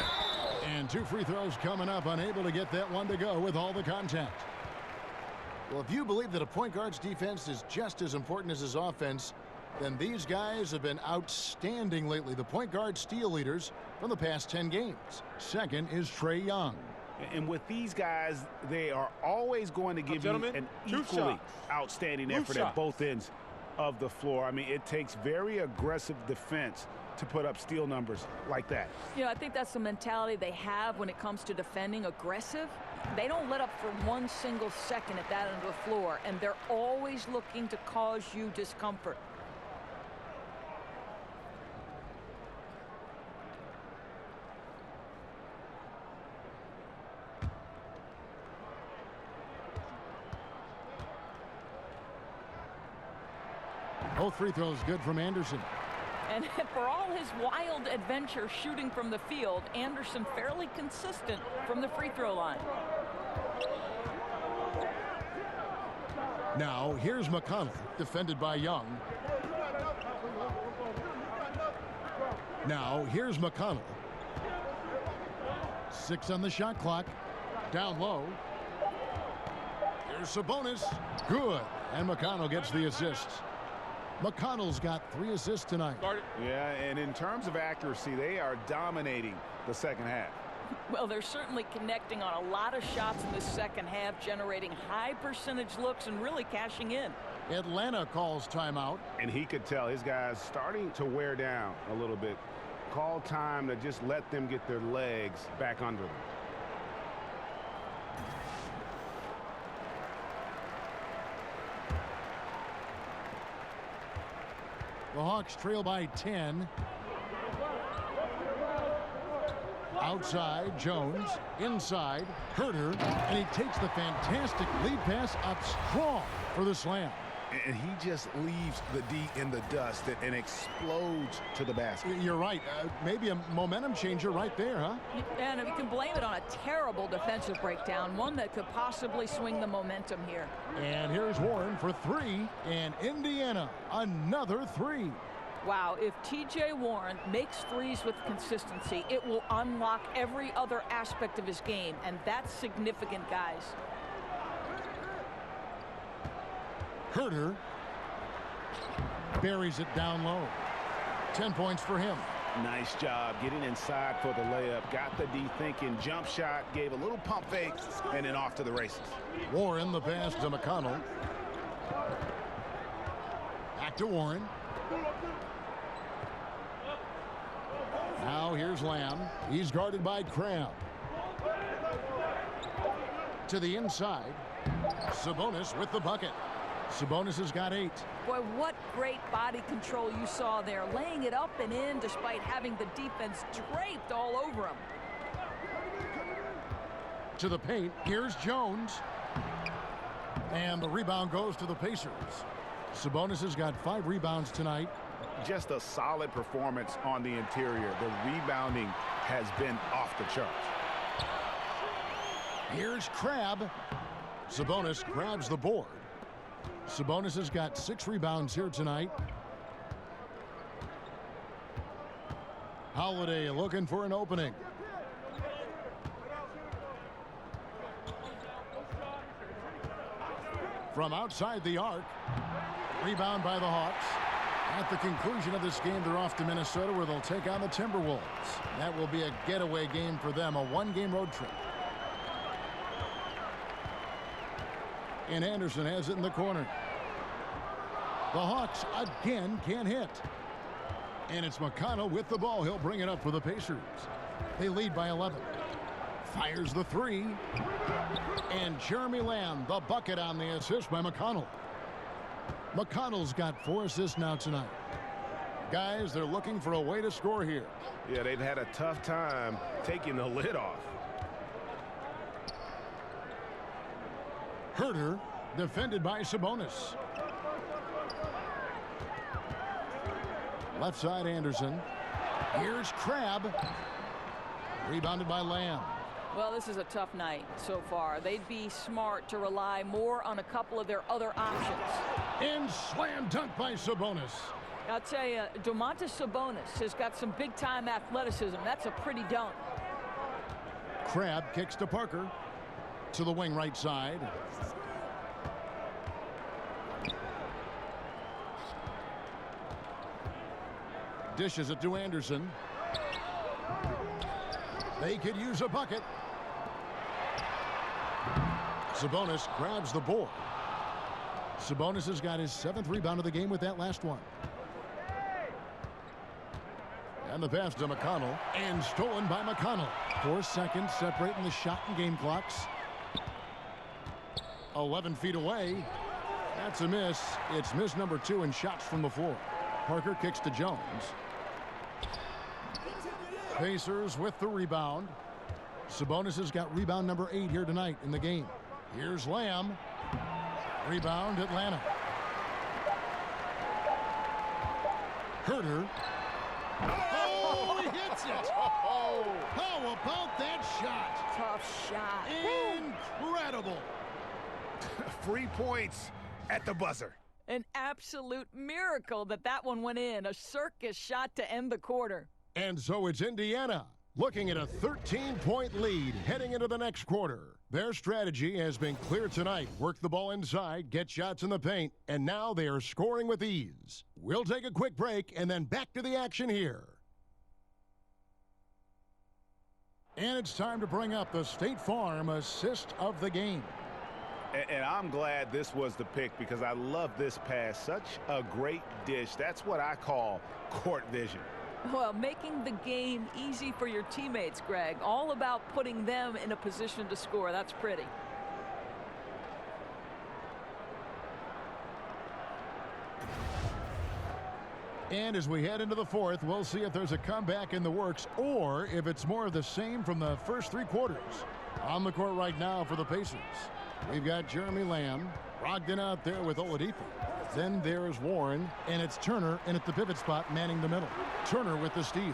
And 2 free throws coming up, unable to get that one to go with all the contact. Well, if you believe that a point guard's defense is just as important as his offense, then these guys have been outstanding lately. The point guard steal leaders from the past 10 games. Second is Trae Young. And with these guys, they are always going to give you an equally outstanding effort at both ends of the floor. I mean, it takes very aggressive defense to put up steal numbers like that. You know, I think that's the mentality they have when it comes to defending, aggressive. They don't let up for 1 single second at that end of the floor, and they're always looking to cause you discomfort. Both free throws good from Anderson. And for all his wild adventure shooting from the field, Anderson fairly consistent from the free throw line. Now here's McConnell, defended by Young. Now here's McConnell. 6 on the shot clock. Down low. Here's Sabonis. Good. And McConnell gets the assist. McConnell's got 3 assists tonight. Yeah, and in terms of accuracy, they are dominating the second half. Well, they're certainly connecting on a lot of shots in the second half, generating high percentage looks and really cashing in. Atlanta calls timeout. And he could tell his guys starting to wear down a little bit. Call time to just let them get their legs back under them. The Hawks trail by 10. Outside, Jones. Inside, Herter. And he takes the fantastic lead pass up strong for the slam. And he just leaves the D in the dust and explodes to the basket. You're right. Maybe a momentum changer right there, huh? And you can blame it on a terrible defensive breakdown, one that could possibly swing the momentum here. And here's Warren for 3. And Indiana, another 3. Wow, if T.J. Warren makes threes with consistency, it will unlock every other aspect of his game, and that's significant, guys. Herter buries it down low. 10 points for him. Nice job getting inside for the layup. Got the D thinking. Jump shot, gave a little pump fake, and then off to the races. Warren the pass to McConnell. Back to Warren. Now here's Lamb. He's guarded by Cram. To the inside. Sabonis with the bucket. Sabonis has got 8. Boy, what great body control you saw there, laying it up and in despite having the defense draped all over him. To the paint, here's Jones. And the rebound goes to the Pacers. Sabonis has got 5 rebounds tonight. Just a solid performance on the interior. The rebounding has been off the charts. Here's Crabbe. Sabonis grabs the board. Sabonis has got 6 rebounds here tonight. Holiday looking for an opening. From outside the arc. Rebound by the Hawks. At the conclusion of this game, they're off to Minnesota where they'll take on the Timberwolves. That will be a getaway game for them, a 1-game road trip. And Anderson has it in the corner. The Hawks again can't hit. And it's McConnell with the ball. He'll bring it up for the Pacers. They lead by 11. Fires the 3. And Jeremy Lamb, the bucket on the assist by McConnell. McConnell's got 4 assists now tonight. Guys, they're looking for a way to score here. Yeah, they've had a tough time taking the lid off. Herter, defended by Sabonis. Left side, Anderson. Here's Crabbe. Rebounded by Lamb. Well, this is a tough night so far. They'd be smart to rely more on a couple of their other options. And slam dunk by Sabonis. I'll tell you, Domantas Sabonis has got some big-time athleticism. That's a pretty dunk. Crabbe kicks to Parker. To the wing right side. Dishes it to Anderson. They could use a bucket. Sabonis grabs the board. Sabonis has got his 7th rebound of the game with that last one. And the pass to McConnell. And stolen by McConnell. 4 seconds separating the shot and game clocks. 11 feet away. That's a miss. It's miss number 2 and shots from the floor. Parker kicks to Jones. Pacers with the rebound. Sabonis has got rebound number 8 here tonight in the game. Here's Lamb. Rebound, Atlanta. Herter. Oh, he hits it. How about that shot? Tough shot. Incredible. 3 points at the buzzer. An absolute miracle that one went in. A circus shot to end the quarter. And so it's Indiana looking at a 13-point lead heading into the next quarter. Their strategy has been clear tonight. Work the ball inside, get shots in the paint, and now they are scoring with ease. We'll take a quick break and then back to the action here. And it's time to bring up the State Farm assist of the game. And I'm glad this was the pick because I love this pass. Such a great dish. That's what I call court vision. Well, making the game easy for your teammates, Greg. All about putting them in a position to score. That's pretty. And as we head into the 4th, we'll see if there's a comeback in the works or if it's more of the same from the first 3 quarters. On the court right now for the Pacers, we've got Jeremy Lamb, Brogdon out there with Oladipo. Then there's Warren, and it's Turner, and at the pivot spot, manning the middle. Turner with the steal.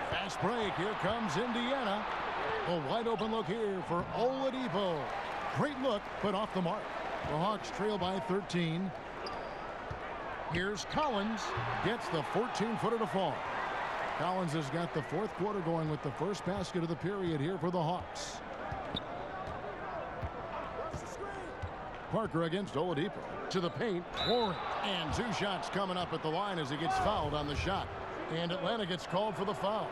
Fast break. Here comes Indiana. A wide open look here for Oladipo. Great look, but off the mark. The Hawks trail by 13. Here's Collins. Gets the 14-footer to fall. Collins has got the 4th quarter going with the first basket of the period here for the Hawks. Parker against Oladipo. To the paint. Warren. And 2 shots coming up at the line as he gets fouled on the shot. And Atlanta gets called for the foul.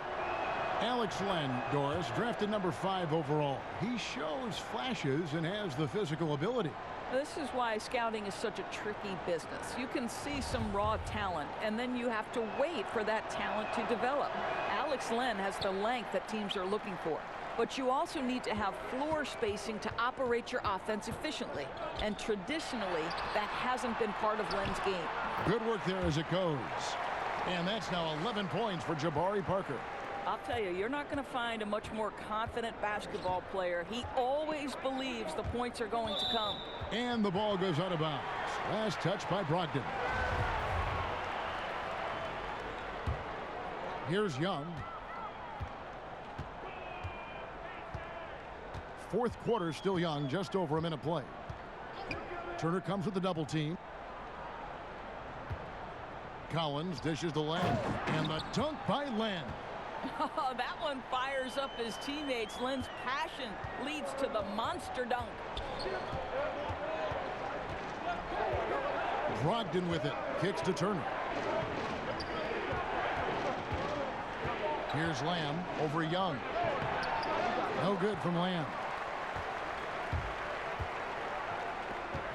Alex Len, Doris, drafted number 5 overall. He shows flashes and has the physical ability. This is why scouting is such a tricky business. You can see some raw talent, and then you have to wait for that talent to develop. Alex Len has the length that teams are looking for. But you also need to have floor spacing to operate your offense efficiently. And traditionally, that hasn't been part of Len's game. Good work there as it goes. And that's now 11 points for Jabari Parker. I'll tell you, you're not going to find a much more confident basketball player. He always believes the points are going to come. And the ball goes out of bounds. Last touch by Brogdon. Here's Young. Fourth quarter still Young, just over a minute play. Turner comes with the double team. Collins dishes to Len, and the dunk by Len. Oh, that one fires up his teammates. Len's passion leads to the monster dunk. Brogdon with it, kicks to Turner. Here's Lamb over Young. No good from Lamb.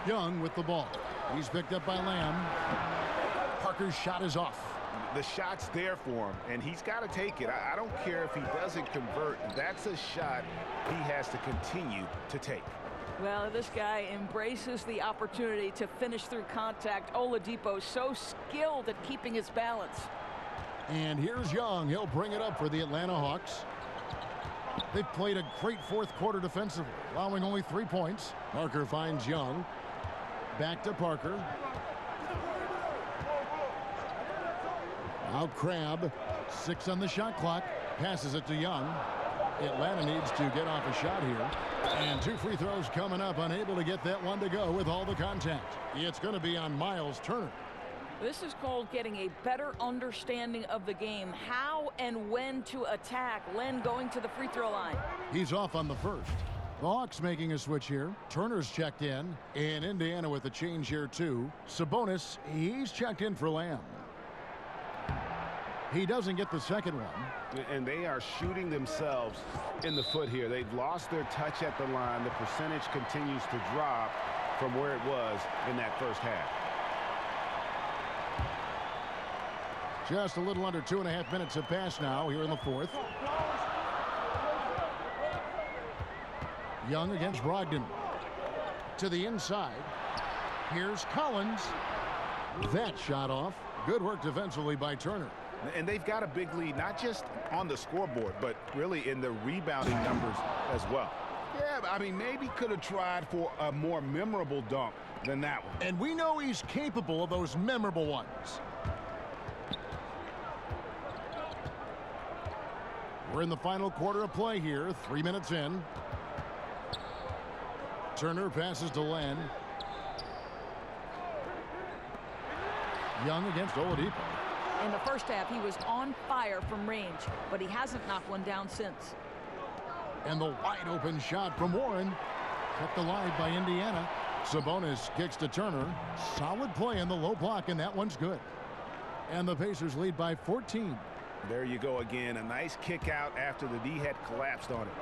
Young with the ball. He's picked up by Lamb. Parker's shot is off. The shot's there for him, and he's got to take it. I don't care if he doesn't convert. That's a shot he has to continue to take. Well, this guy embraces the opportunity to finish through contact. Oladipo so skilled at keeping his balance. And here's Young. He'll bring it up for the Atlanta Hawks. They've played a great fourth quarter defensively, allowing only 3 points. Parker finds Young. Back to Parker. Now Crabbe, 6 on the shot clock, passes it to Young. Atlanta needs to get off a shot here. And 2 free throws coming up, unable to get that one to go with all the contact. It's going to be on Miles Turner. This is called getting a better understanding of the game, how and when to attack. Len going to the free throw line. He's off on the first. The Hawks making a switch here. Turner's checked in. And Indiana with a change here too. Sabonis, he's checked in for Lamb. He doesn't get the second one. And they are shooting themselves in the foot here. They've lost their touch at the line. The percentage continues to drop from where it was in that first half. Just a little under 2.5 minutes have passed now here in the fourth. Young against Brogdon. To the inside. Here's Collins. That shot off. Good work defensively by Turner. And they've got a big lead, not just on the scoreboard, but really in the rebounding numbers as well. Yeah, I mean, maybe could have tried for a more memorable dunk than that one. And we know he's capable of those memorable ones. We're in the final quarter of play here, 3 minutes in. Turner passes to Len. Young against Oladipo. In the first half, he was on fire from range, but he hasn't knocked one down since. And the wide open shot from Warren. Kept alive by Indiana. Sabonis kicks to Turner. Solid play in the low block, and that one's good. And the Pacers lead by 14. There you go again. A nice kick out after the D had collapsed on it.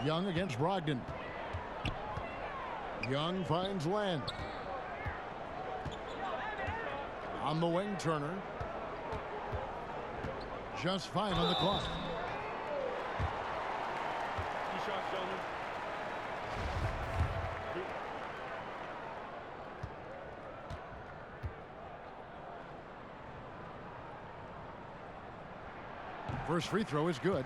Young against Brogdon. Young finds Len. On the wing, Turner. Just 5 on the clock. First free throw is good.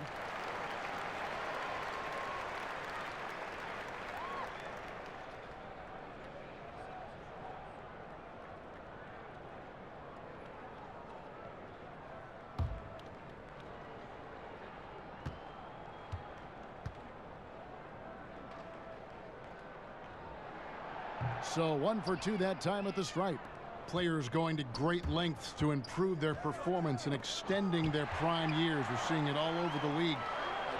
So 1 for 2 that time at the stripe. Players going to great lengths to improve their performance and extending their prime years. We're seeing it all over the league.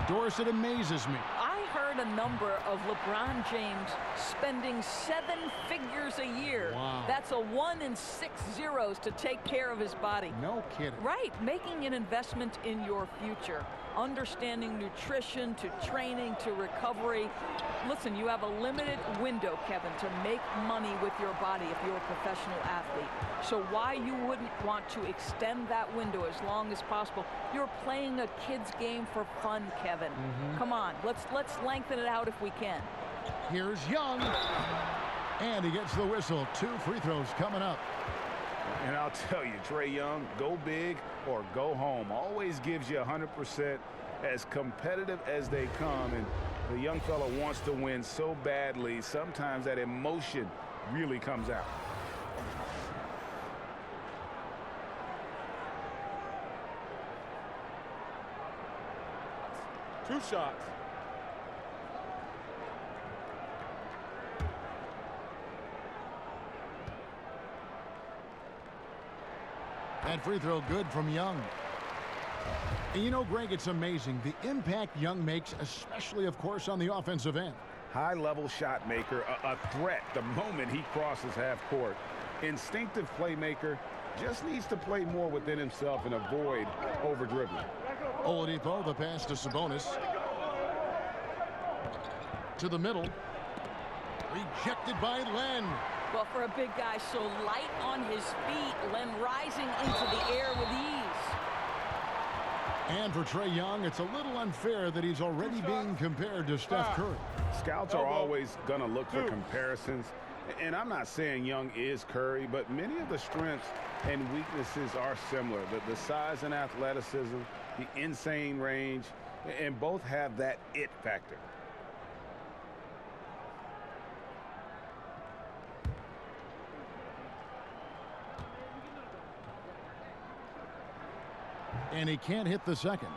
Doris, it amazes me. I heard a number of LeBron James spending 7 figures a year. Wow. That's a 1 in 6 zeros to take care of his body. No kidding. Right, making an investment in your future. Understanding nutrition to training to recovery. Listen, you have a limited window, Kevin, to make money with your body if you're a professional athlete. So why you wouldn't want to extend that window as long as possible? You're playing a kid's game for fun, Kevin. Come on, let's lengthen it out if we can. Here's Young. And he gets the whistle. 2 free throws coming up. And I'll tell you, Trae Young, go big or go home. Always gives you 100%, as competitive as they come. And the young fella wants to win so badly, sometimes that emotion really comes out. Two shots. That free throw good from Young. And you know, Greg, it's amazing the impact Young makes, especially, of course, on the offensive end. High-level shot maker, a threat the moment he crosses half court. Instinctive playmaker, just needs to play more within himself and avoid over-dribbling. Oladipo, the pass to Sabonis. To the middle. Rejected by Len. Well, for a big guy so light on his feet, Len rising into the air with ease. And for Trae Young, it's a little unfair that he's already being compared to Steph Curry. Scouts are always going to look for comparisons. And I'm not saying Young is Curry, but many of the strengths and weaknesses are similar. The size and athleticism, the insane range, and both have that it factor. And he can't hit the second.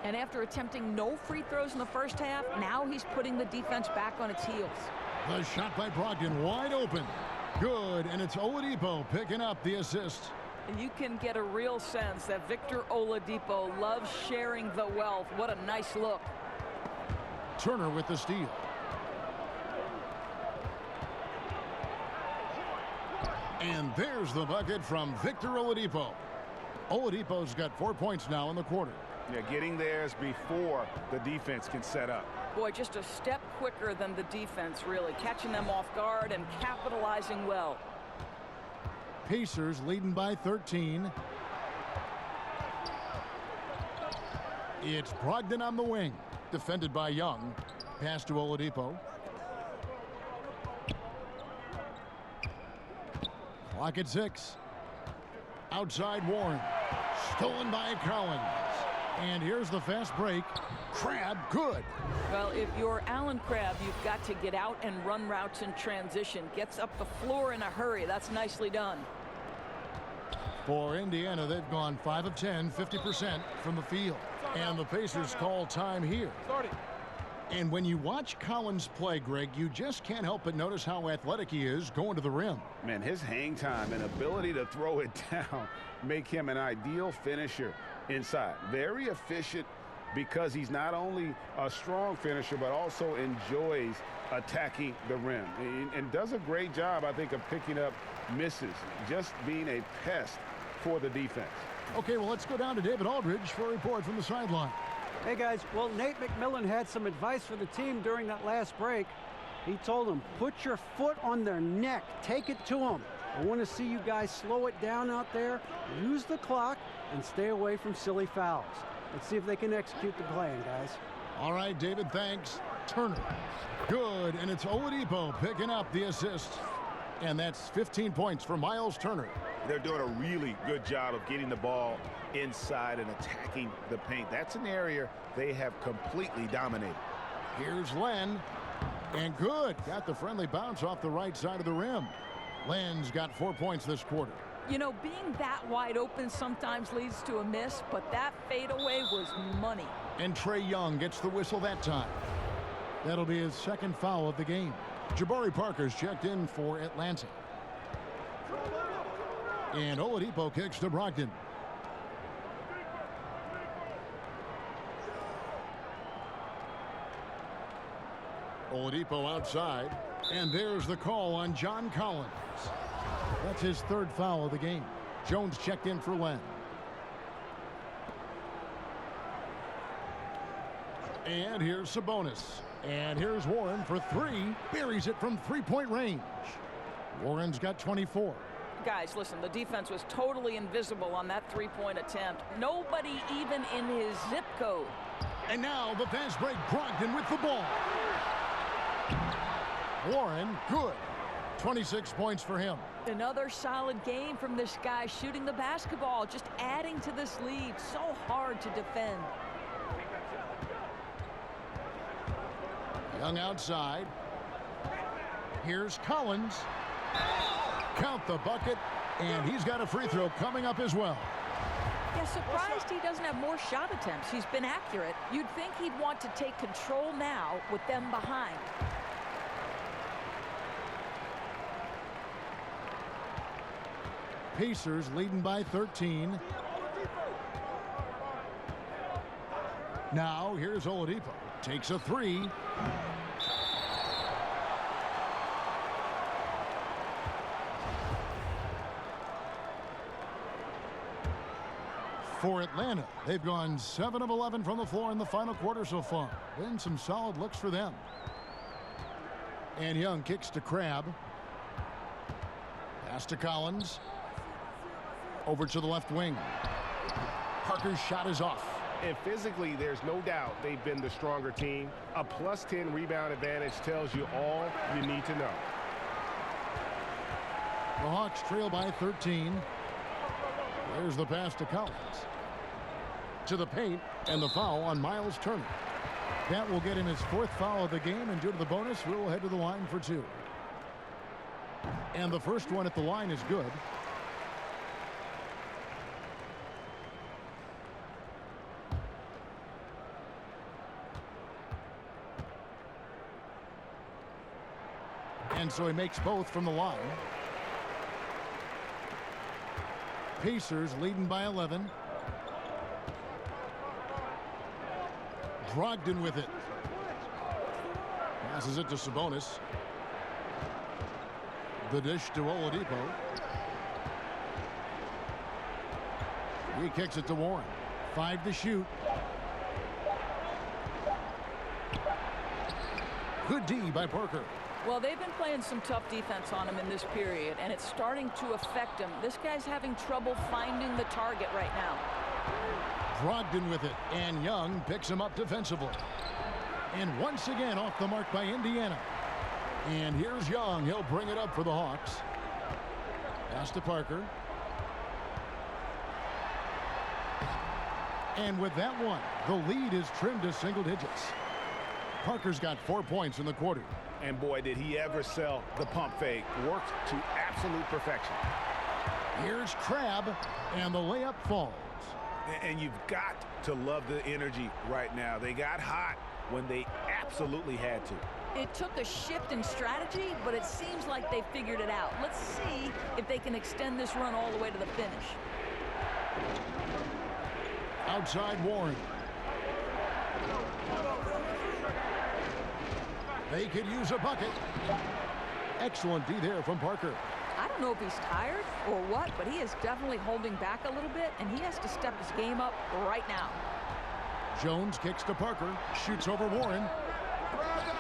And after attempting no free throws in the first half, now he's putting the defense back on its heels. The shot by Brogdon, wide open. Good, and it's Oladipo picking up the assist. And you can get a real sense that Victor Oladipo loves sharing the wealth. What a nice look. Turner with the steal. And there's the bucket from Victor Oladipo. Oladipo's got 4 points now in the quarter. Yeah, getting theirs before the defense can set up. Boy, just a step quicker than the defense, really. Catching them off guard and capitalizing well. Pacers leading by 13. It's Brogdon on the wing. Defended by Young. Pass to Oladipo. Clock at 6. Outside Warren. Stolen by Collins. And here's the fast break. Crabbe, good. Well, if you're Alan Crabbe, you've got to get out and run routes in transition. Gets up the floor in a hurry. That's nicely done. For Indiana, they've gone 5 of 10, 50% from the field. And the Pacers call time here. And when you watch Collins play, Greg, you just can't help but notice how athletic he is going to the rim. Man, his hang time and ability to throw it down make him an ideal finisher inside. Very efficient because he's not only a strong finisher, but also enjoys attacking the rim. And does a great job, I think, of picking up misses, just being a pest for the defense. Okay, well, let's go down to David Aldridge for a report from the sideline. Hey, guys, well, Nate McMillan had some advice for the team during that last break. He told them, put your foot on their neck. Take it to them. I want to see you guys slow it down out there, use the clock, and stay away from silly fouls. Let's see if they can execute the plan, guys. All right, David, thanks. Turner. Good, and it's Oladipo picking up the assist. And that's 15 points for Miles Turner. They're doing a really good job of getting the ball inside and attacking the paint. That's an area they have completely dominated. Here's Len. And good. Got the friendly bounce off the right side of the rim. Len's got 4 points this quarter. You know, being that wide open sometimes leads to a miss, but that fadeaway was money. And Trae Young gets the whistle that time. That'll be his second foul of the game. Jabari Parker's checked in for Atlanta. And Oladipo kicks to Brogdon. Oladipo outside. And there's the call on John Collins. That's his third foul of the game. Jones checked in for Len. And here's Sabonis. And here's Warren for 3. Buries it from three-point range. Warren's got 24. Guys, listen, the defense was totally invisible on that three-point attempt. Nobody even in his zip code. And now the fast break. Brogdon with the ball. Warren, good. 26 points for him. Another solid game from this guy shooting the basketball, just adding to this lead. So hard to defend. Young outside. Here's Collins. Count the bucket, and he's got a free throw coming up as well. Yeah, surprised he doesn't have more shot attempts. He's been accurate. You'd think he'd want to take control now with them behind. Pacers leading by 13. Now here's Oladipo. Takes a three. For Atlanta, they've gone 7 of 11 from the floor in the final quarter so far. Been some solid looks for them. And Young kicks to Crabbe. Pass to Collins. Over to the left wing. Parker's shot is off. And physically, there's no doubt they've been the stronger team. A plus 10 rebound advantage tells you all you need to know. The Hawks trail by 13. There's the pass to Collins. To the paint, and the foul on Miles Turner. That will get him his 4th foul of the game, and due to the bonus, we'll head to the line for 2. And the first one at the line is good. And so he makes both from the line. Pacers leading by 11. Brogdon with it. Passes it to Sabonis. The dish to Oladipo. He kicks it to Warren. 5 to shoot. Good D by Parker. Well, they've been playing some tough defense on him in this period, and it's starting to affect him. This guy's having trouble finding the target right now. Brogdon with it, and Young picks him up defensively. And once again off the mark by Indiana. And here's Young. He'll bring it up for the Hawks. Pass to Parker. And with that one, the lead is trimmed to single digits. Parker's got 4 points in the quarter. And boy, did he ever sell the pump fake. Worked to absolute perfection. Here's Crabbe, and the layup falls. And you've got to love the energy right now. They got hot when they absolutely had to. It took a shift in strategy, but it seems like they figured it out. Let's see if they can extend this run all the way to the finish. Outside Warren. They could use a bucket. Excellent D there from Parker. I don't know if he's tired or what, but he is definitely holding back a little bit, and he has to step his game up right now. Jones kicks to Parker, shoots over Warren.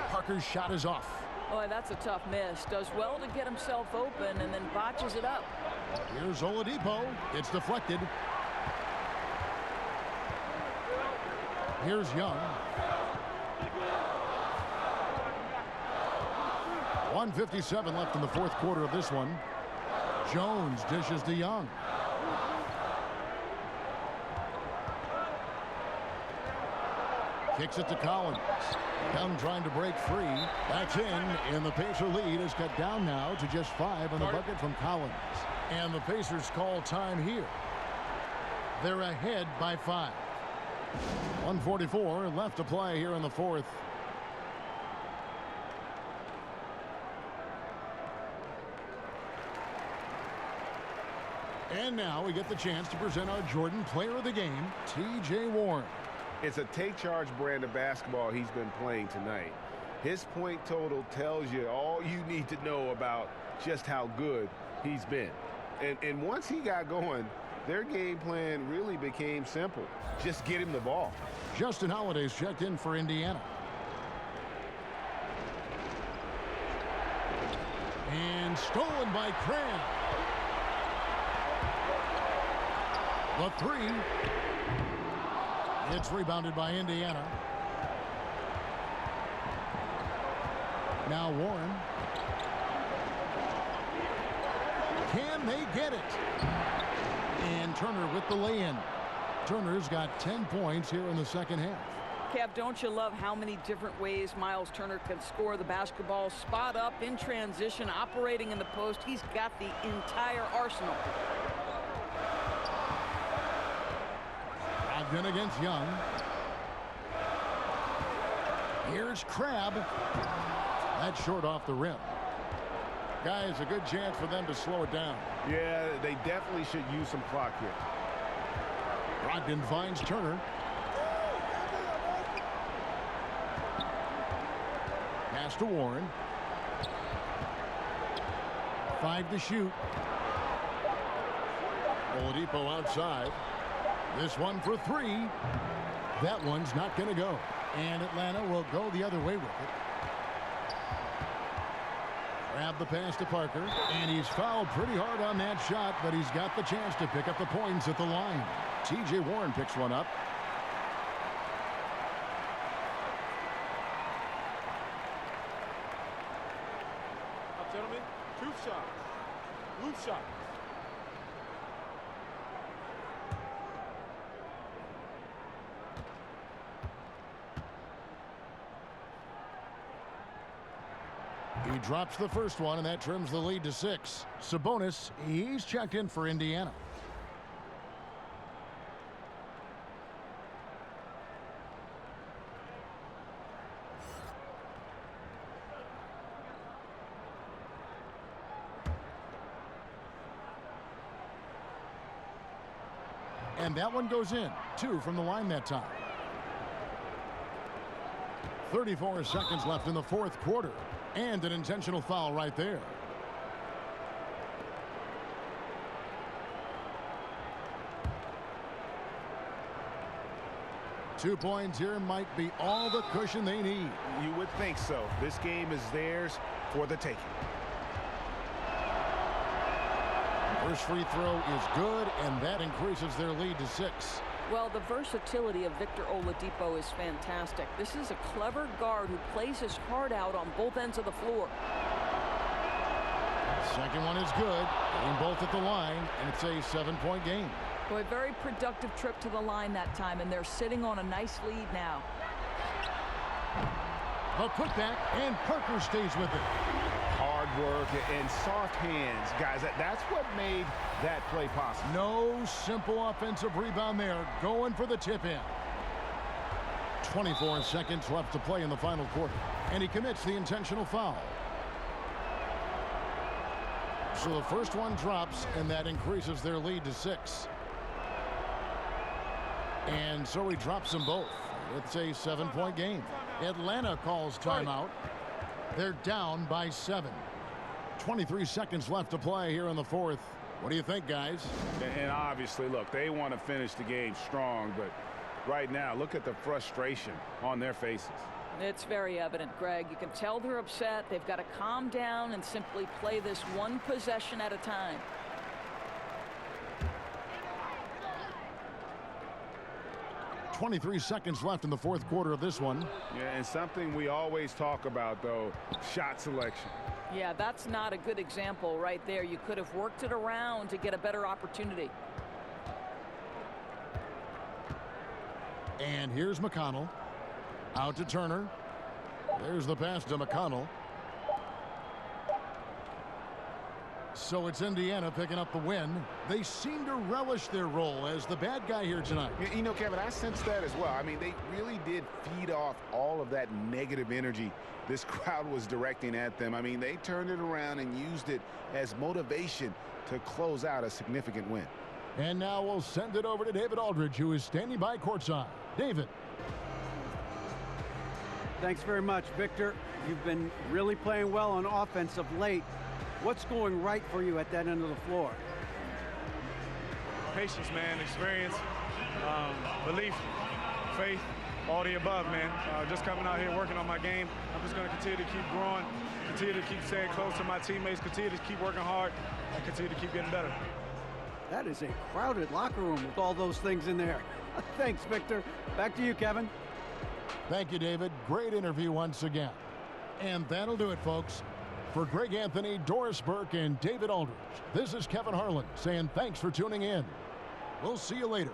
Parker's shot is off. Boy, that's a tough miss. Does well to get himself open and then botches it up. Here's Oladipo. It's deflected. Here's Young. 1:57 left in the 4th quarter of this one. Jones dishes to Young. Kicks it to Collins. Young trying to break free. That's in, and the Pacer lead is cut down now to just 5 on the bucket from Collins. And the Pacers call time here. They're ahead by 5. 1:44 left to play here in the 4th. And now we get the chance to present our Jordan Player of the Game, T.J. Warren. It's a take-charge brand of basketball he's been playing tonight. His point total tells you all you need to know about just how good he's been. And once he got going, their game plan really became simple. Just get him the ball. Justin Holiday's checked in for Indiana. And stolen by Crabbe. The 3. It's rebounded by Indiana. Now Warren. Can they get it? And Turner with the lay-in. Turner's got 10 points here in the second half. Kev, don't you love how many different ways Miles Turner can score the basketball? Spot up, in transition, operating in the post. He's got the entire arsenal. Ogden against Young. Here's Crabb. That's short off the rim. Guys, a good chance for them to slow it down. Yeah, they definitely should use some clock here. Ogden finds Turner. Pass to Warren. 5 to shoot. Oladipo outside. This one for 3. That one's not going to go. And Atlanta will go the other way with it. Grab the pass to Parker. And he's fouled pretty hard on that shot, but he's got the chance to pick up the points at the line. T.J. Warren picks one up. Gentlemen, 2 shots. Loop shot. He drops the first one, and that trims the lead to 6. Sabonis, he's checked in for Indiana. And that one goes in. 2 from the line that time. 34 seconds left in the fourth quarter. And an intentional foul right there. Two points here might be all the cushion they need. You would think so. This game is theirs for the taking. First free throw is good, and that increases their lead to 6. Well, the versatility of Victor Oladipo is fantastic. This is a clever guard who plays his heart out on both ends of the floor. Second one is good. Getting both at the line, and it's a 7-point game. Boy, very productive trip to the line that time, and they're sitting on a nice lead now. A putback, and Parker stays with it. Hard work and soft hands, guys. That's what made that play possible. No simple offensive rebound there. Going for the tip-in. 24 seconds left to play in the final quarter. And he commits the intentional foul. So the first one drops, and that increases their lead to 6. And so he drops them both. It's a 7-point game. Atlanta calls timeout. They're down by 7. 23 seconds left to play here in the fourth. What do you think, guys? And obviously, look, they want to finish the game strong, but right now, look at the frustration on their faces. It's very evident, Greg. You can tell they're upset. They've got to calm down and simply play this one possession at a time. .23 seconds left in the fourth quarter of this one. Yeah, and something we always talk about, though, shot selection. Yeah, that's not a good example right there. You could have worked it around to get a better opportunity. And here's McConnell. Out to Turner. There's the pass to McConnell. So it's Indiana picking up the win. They seem to relish their role as the bad guy here tonight. You know, Kevin, I sense that as well. I mean, they really did feed off all of that negative energy this crowd was directing at them. I mean, they turned it around and used it as motivation to close out a significant win. And now we'll send it over to David Aldridge, who is standing by courtside. David. Thanks very much, Victor. You've been really playing well on offense of late. What's going right for you at that end of the floor? Patience, man, experience, belief, faith, all the above, man. Just coming out here working on my game. I'm just going to continue to keep growing, continue to keep staying close to my teammates, continue to keep working hard, and continue to keep getting better. That is a crowded locker room with all those things in there. Thanks, Victor. Back to you, Kevin. Thank you, David. Great interview once again. And that'll do it, folks. For Greg Anthony, Doris Burke, and David Aldridge, this is Kevin Harlan saying thanks for tuning in. We'll see you later.